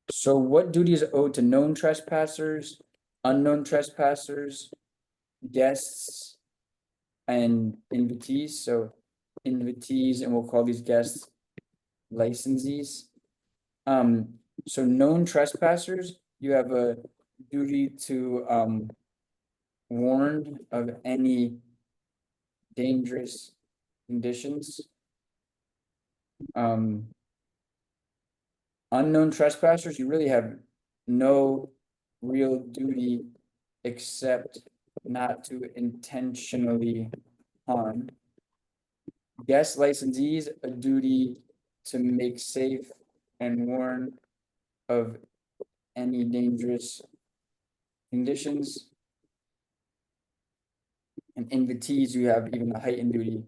So what duty is owed to known trespassers, unknown trespassers, guests, and invitees? So invitees, and we'll call these guests licensees. So known trespassers, you have a duty to warn of any dangerous conditions. Unknown trespassers, you really have no real duty except not to intentionally harm. Guest licensees, a duty to make safe and warn of any dangerous conditions. And invitees, you have even a heightened duty.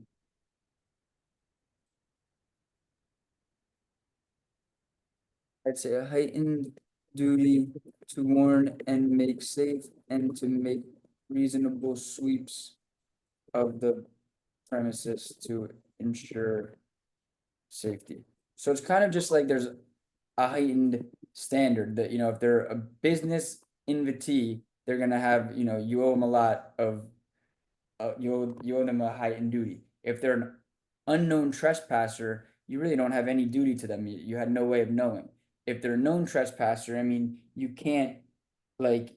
I'd say a heightened duty to warn and make safe and to make reasonable sweeps of the premises to ensure safety. So it's kind of just like there's a heightened standard that, if they're a business invitee, they're gonna have, you owe them a lot of, you owe them a heightened duty. If they're an unknown trespasser, you really don't have any duty to them. You had no way of knowing. If they're a known trespasser, I mean, you can't like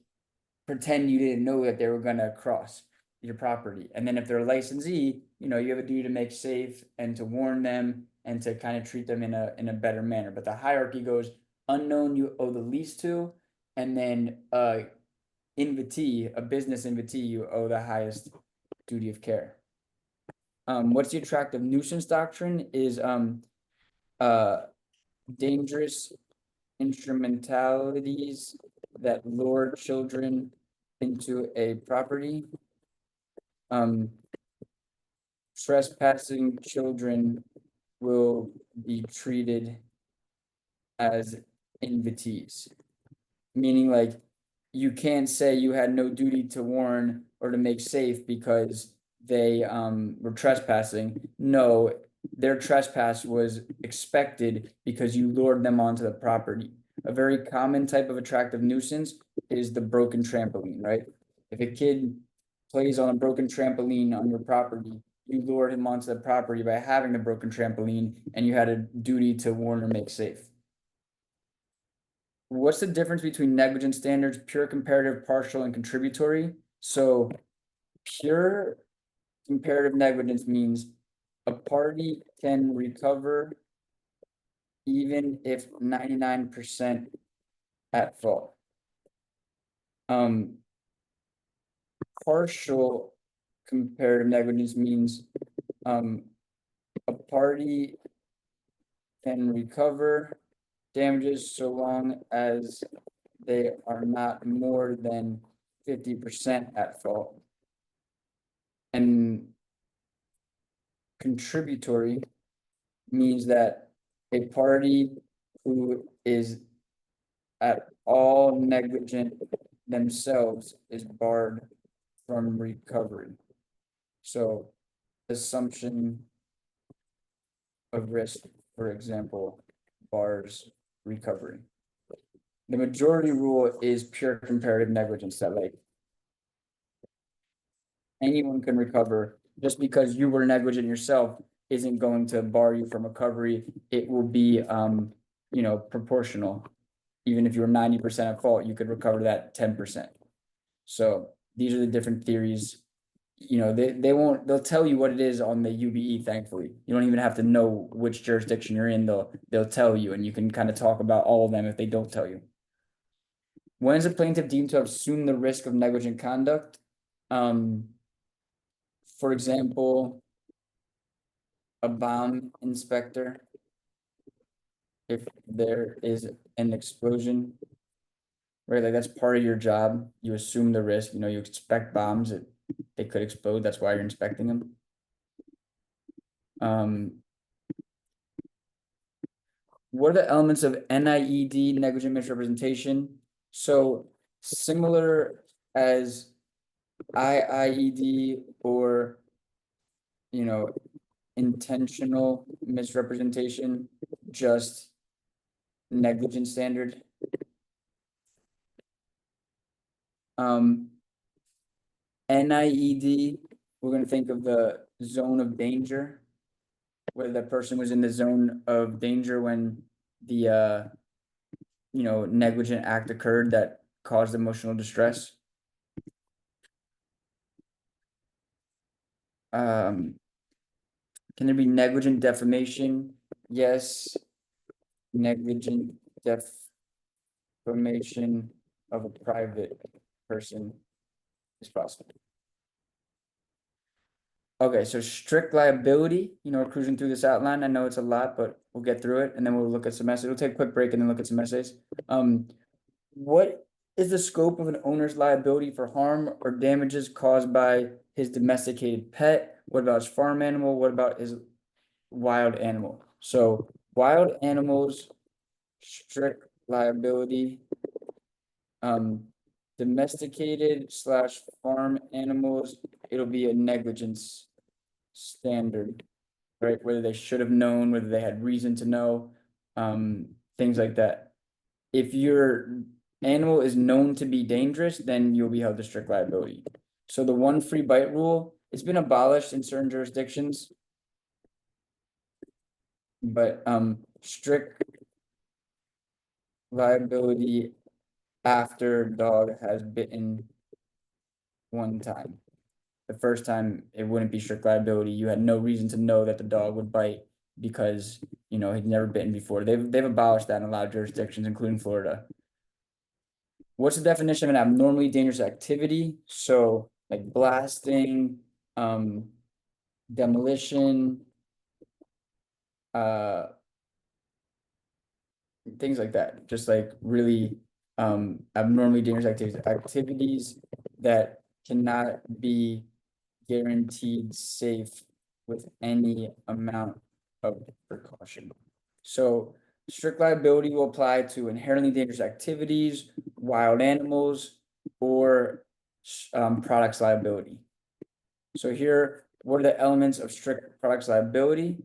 pretend you didn't know that they were gonna cross your property. And then if they're a licensee, you have a duty to make safe and to warn them and to kind of treat them in a better manner. But the hierarchy goes unknown, you owe the least to, and then invitee, a business invitee, you owe the highest duty of care. What's the attractive nuisance doctrine is dangerous instrumentalities that lure children into a property. Trespassing children will be treated as invitees, meaning like you can't say you had no duty to warn or to make safe because they were trespassing. No, their trespass was expected because you lured them onto the property. A very common type of attractive nuisance is the broken trampoline, right? If a kid plays on a broken trampoline on your property, you lured him onto the property by having the broken trampoline, and you had a duty to warn or make safe. What's the difference between negligence standards, pure comparative, partial, and contributory? So pure comparative negligence means a party can recover even if 99% at fault. Partial comparative negligence means a party can recover damages so long as they are not more than 50% at fault. And contributory means that a party who is at all negligent themselves is barred from recovery. So assumption of risk, for example, bars recovery. The majority rule is pure comparative negligence, that like anyone can recover. Just because you were negligent yourself isn't going to bar you from recovery. It will be proportional. Even if you were 90% at fault, you could recover that 10%. So these are the different theories they'll tell you what it is on the UBE, thankfully. You don't even have to know which jurisdiction you're in, they'll tell you, and you can kind of talk about all of them if they don't tell you. When is a plaintiff deemed to have assumed the risk of negligent conduct? For example, a bomb inspector, if there is an explosion, right? Like that's part of your job. You assume the risk, you expect bombs that they could explode. That's why you're inspecting them. What are the elements of NIED, negligent misrepresentation? So similar as IIED or, intentional misrepresentation, just negligent standard. NIED, we're going to think of the zone of danger, whether that person was in the zone of danger when the negligent act occurred that caused emotional distress. Can there be negligent defamation? Yes. Negligent defamation of a private person is possible. Okay, so strict liability, we're cruising through this outline. I know it's a lot, but we'll get through it and then we'll look at some essays. We'll take a quick break and then look at some essays. What is the scope of an owner's liability for harm or damages caused by his domesticated pet? What about his farm animal? What about his wild animal? So wild animals, strict liability. Domesticated / farm animals, it'll be a negligence standard, right? Whether they should have known, whether they had reason to know, things like that. If your animal is known to be dangerous, then you'll be held to strict liability. So the one free bite rule, it's been abolished in certain jurisdictions. But strict liability after dog has bitten one time. The first time it wouldn't be strict liability. You had no reason to know that the dog would bite because he'd never bitten before. They've abolished that in a lot of jurisdictions, including Florida. What's the definition of an abnormally dangerous activity? So like blasting, demolition, things like that. Just like really abnormally dangerous activities that cannot be guaranteed safe with any amount of precaution. So strict liability will apply to inherently dangerous activities, wild animals, or products liability. So here, what are the elements of strict products liability?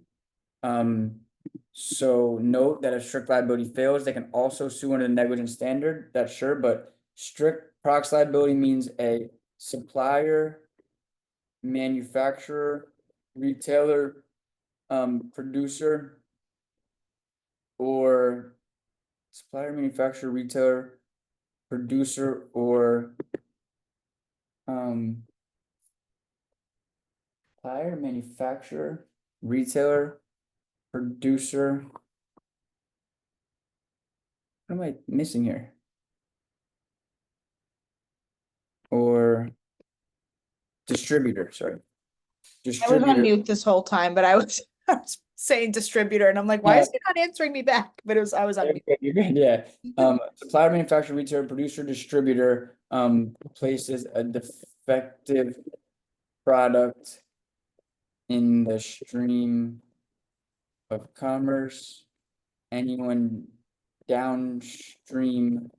So note that if strict liability fails, they can also sue under the negligence standard. That's sure, but strict products liability means a supplier, manufacturer, retailer, producer, or supplier, manufacturer, retailer, producer, or supplier, manufacturer, retailer, producer. What am I missing here? Or distributor, sorry. I was on mute this whole time, but I was saying distributor, and I'm like, why is he not answering me back? But I was on mute. You're good, yeah. Supplier, manufacturer, retailer, producer, distributor, places a defective product in the stream of commerce. Anyone downstream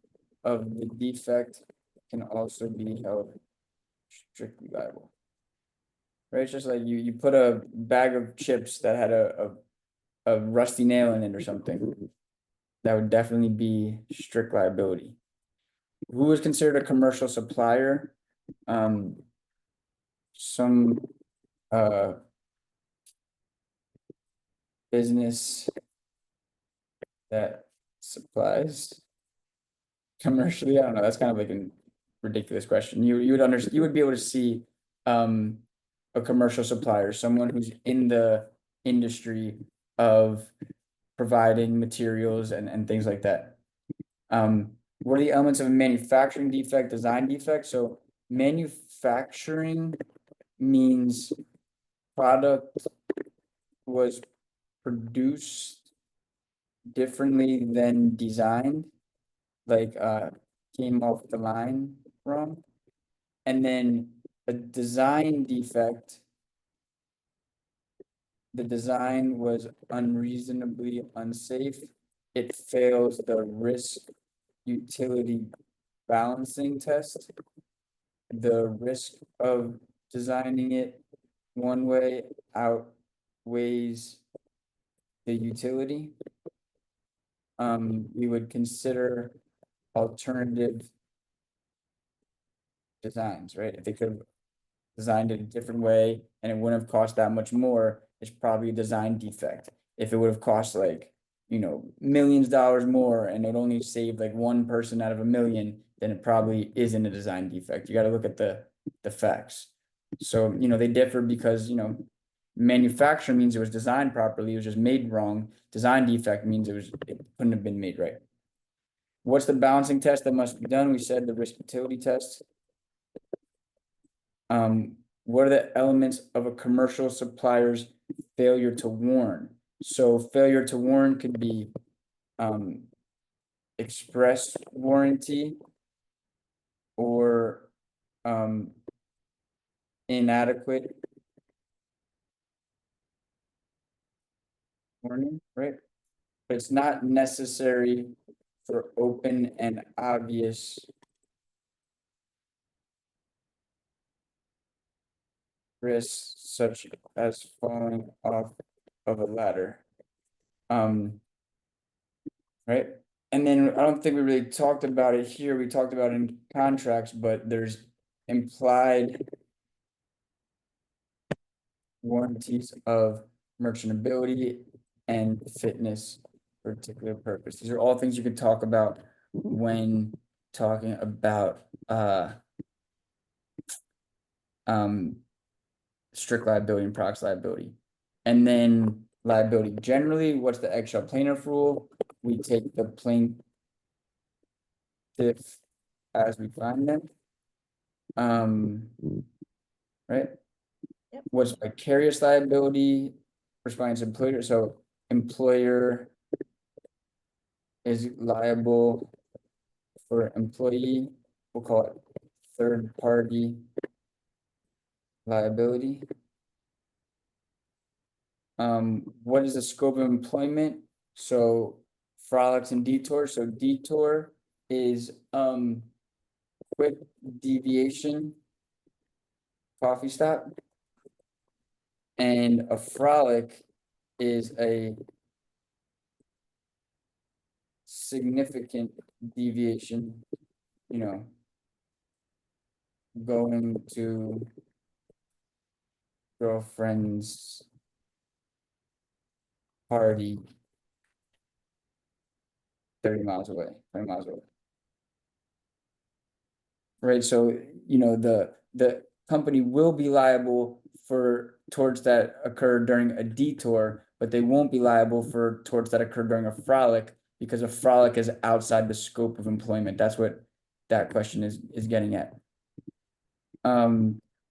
of the defect can also be held strictly liable. Right, it's just like you put a bag of chips that had a rusty nail in it or something. That would definitely be strict liability. Who is considered a commercial supplier? Some business that supplies commercially. I don't know. That's kind of like a ridiculous question. You would be able to see a commercial supplier, someone who's in the industry of providing materials and things like that. What are the elements of a manufacturing defect, design defect? So manufacturing means product was produced differently than designed, like came off the line wrong. And then a design defect, the design was unreasonably unsafe. It fails the risk utility balancing test. The risk of designing it one way outweighs the utility. We would consider alternative designs, right? If they could have designed it a different way and it wouldn't have cost that much more, it's probably a design defect. If it would have cost like, you know, millions of dollars more and it only saved like one person out of a million, then it probably isn't a design defect. You got to look at the facts. So, you know, they differ because, you know, manufacturing means it was designed properly, it was just made wrong. Design defect means it couldn't have been made right. What's the balancing test that must be done? We said the risk utility test. What are the elements of a commercial supplier's failure to warn? So failure to warn could be express warranty or inadequate warning, right? But it's not necessary for open and obvious risks such as falling off of a ladder. Right? And then I don't think we really talked about it here. We talked about it in contracts, but there's implied warranties of merchantability and fitness for a particular purpose. These are all things you could talk about when talking about strict liability and prox liability. And then liability generally, what's the eggshell plaintiff rule? We take the plaintiff as we find them. Right? Yep. What's vicarious liability? Response employer. So employer is liable for employee. We'll call it third party liability. What is the scope of employment? So frolics and detours. So detour is quick deviation, coffee stop. And a frolic is a significant deviation, you know, going to girlfriend's party 30 miles away, 20 miles away. Right, so, you know, the company will be liable for torts that occur during a detour, but they won't be liable for torts that occur during a frolic because a frolic is outside the scope of employment. That's what that question is getting at.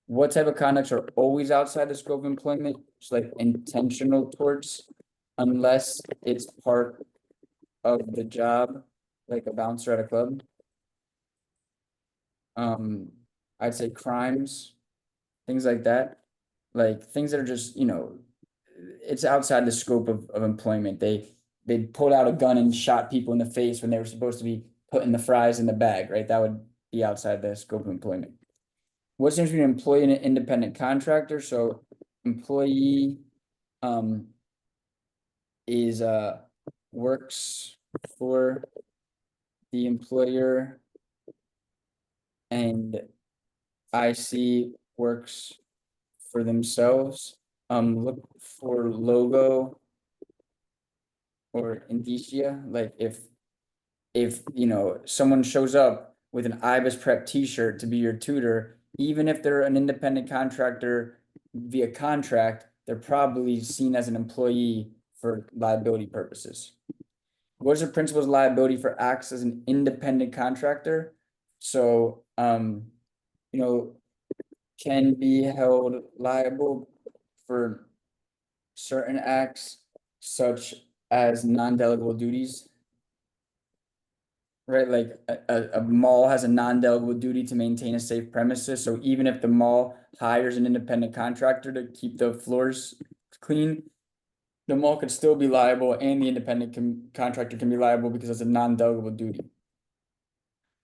What type of conducts are always outside the scope of employment? It's like intentional torts, unless it's part of the job, like a bouncer at a club. I'd say crimes, things like that, like things that are just, you know, it's outside the scope of employment. They pulled out a gun and shot people in the face when they were supposed to be putting the fries in the bag, right? That would be outside the scope of employment. What's the difference between an employee and an independent contractor? So employee is works for the employer, and IC works for themselves. Look for logo or indicia, like if you know someone shows up with an IBIS Prep t-shirt to be your tutor, even if they're an independent contractor via contract, they're probably seen as an employee for liability purposes. What is the principal's liability for acts as an independent contractor? So, you know, can be held liable for certain acts such as non-delegable duties. Right, like a mall has a non-delegable duty to maintain a safe premises, so even if the mall hires an independent contractor to keep the floors clean, the mall could still be liable and the independent contractor can be liable because it's a non-delegable duty.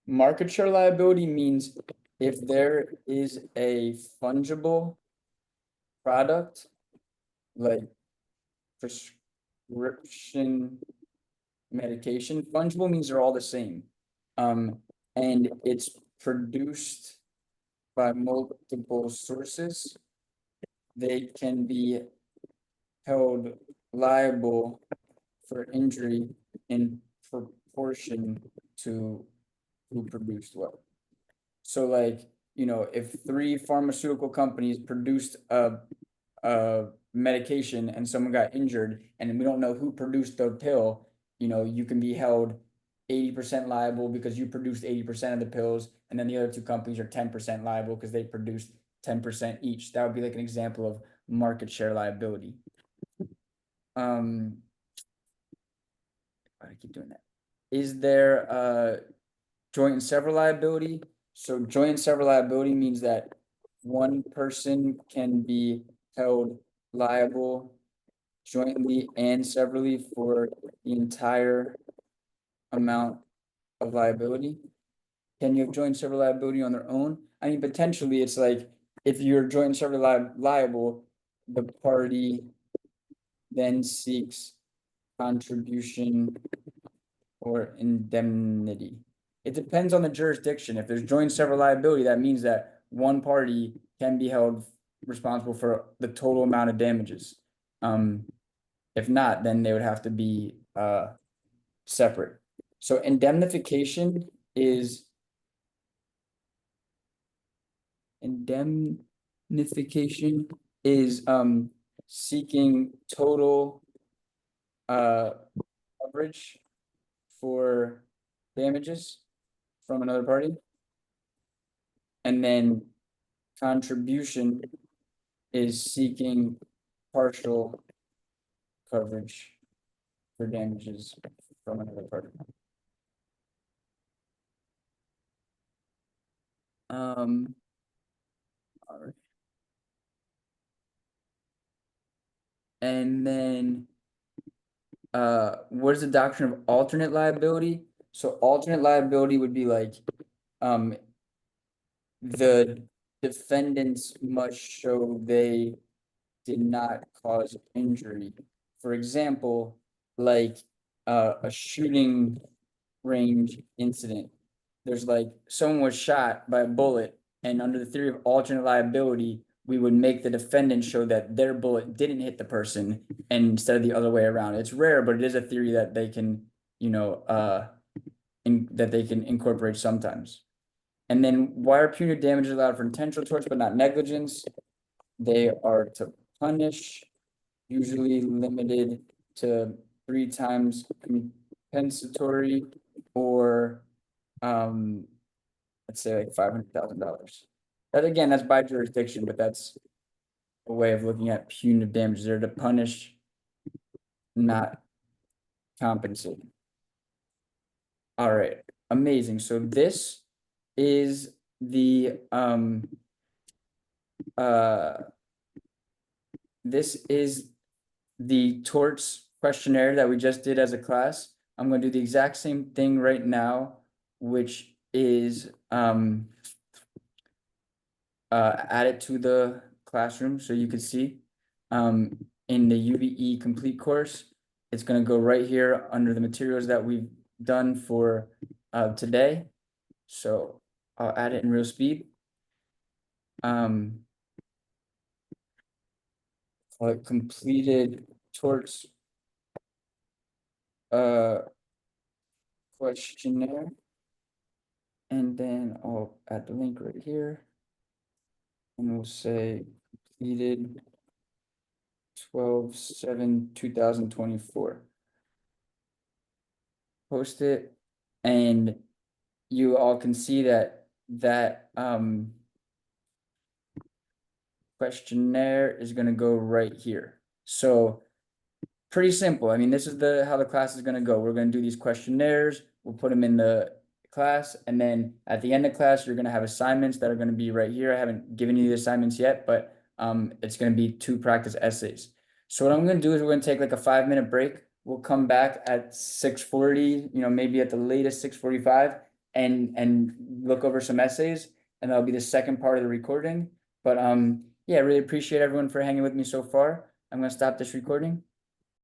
Market share liability means if there is a fungible product, like prescription medication, fungible means they're all the same. And it's produced by multiple sources, they can be held liable for injury in proportion to who produced what. So like, you know, if 3 pharmaceutical companies produced a medication and someone got injured and we don't know who produced the pill, you know, you can be held 80% liable because you produced 80% of the pills, and then the other 2 companies are 10% liable because they produced 10% each. That would be like an example of market share liability. Why do I keep doing that? Is there joint and several liability? So joint and several liability means that one person can be held liable jointly and severally for the entire amount of liability. Can you have joint and several liability on their own? I mean, potentially it's like if you're joint and several liable, the party then seeks contribution or indemnity. It depends on the jurisdiction. If there's joint and several liability, that means that one party can be held responsible for the total amount of damages. If not, then they would have to be separate. So indemnification is seeking total coverage for damages from another party. And then contribution is seeking partial coverage for damages from another party. All right. And then what is the doctrine of alternate liability? So alternate liability would be like the defendants must show they did not cause injury. For example, like a shooting range incident. There's like someone was shot by a bullet, and under the theory of alternate liability, we would make the defendant show that their bullet didn't hit the person instead of the other way around. It's rare, but it is a theory that they can, you know, that they can incorporate sometimes. And then why are punitive damages allowed for intentional torts but not negligence? They are to punish, usually limited to 3 times compensatory or let's say like $500,000. That again, that's by jurisdiction, but that's a way of looking at punitive damages. They're to punish, not compensate. All right, amazing. So this is the torts questionnaire that we just did as a class. I'm going to do the exact same thing right now, which is add it to the classroom so you can see in the UBE complete course. It's going to go right here under the materials that we've done for today. So I'll add it in real speed. Completed torts questionnaire, and then I'll add the link right here, and we'll say completed 12/7/2024. Post it, and you all can see that questionnaire is gonna go right here. So pretty simple. I mean, this is how the class is gonna go. We're gonna do these questionnaires, we'll put them in the class, and then at the end of class, you're gonna have assignments that are gonna be right here. I haven't given you the assignments yet, but it's gonna be 2 practice essays. So what I'm gonna do is we're gonna take like a 5-minute break. We'll come back at 6:40, maybe at the latest 6:45, and look over some essays, and that'll be the second part of the recording. But yeah, I really appreciate everyone for hanging with me so far. I'm gonna stop this recording.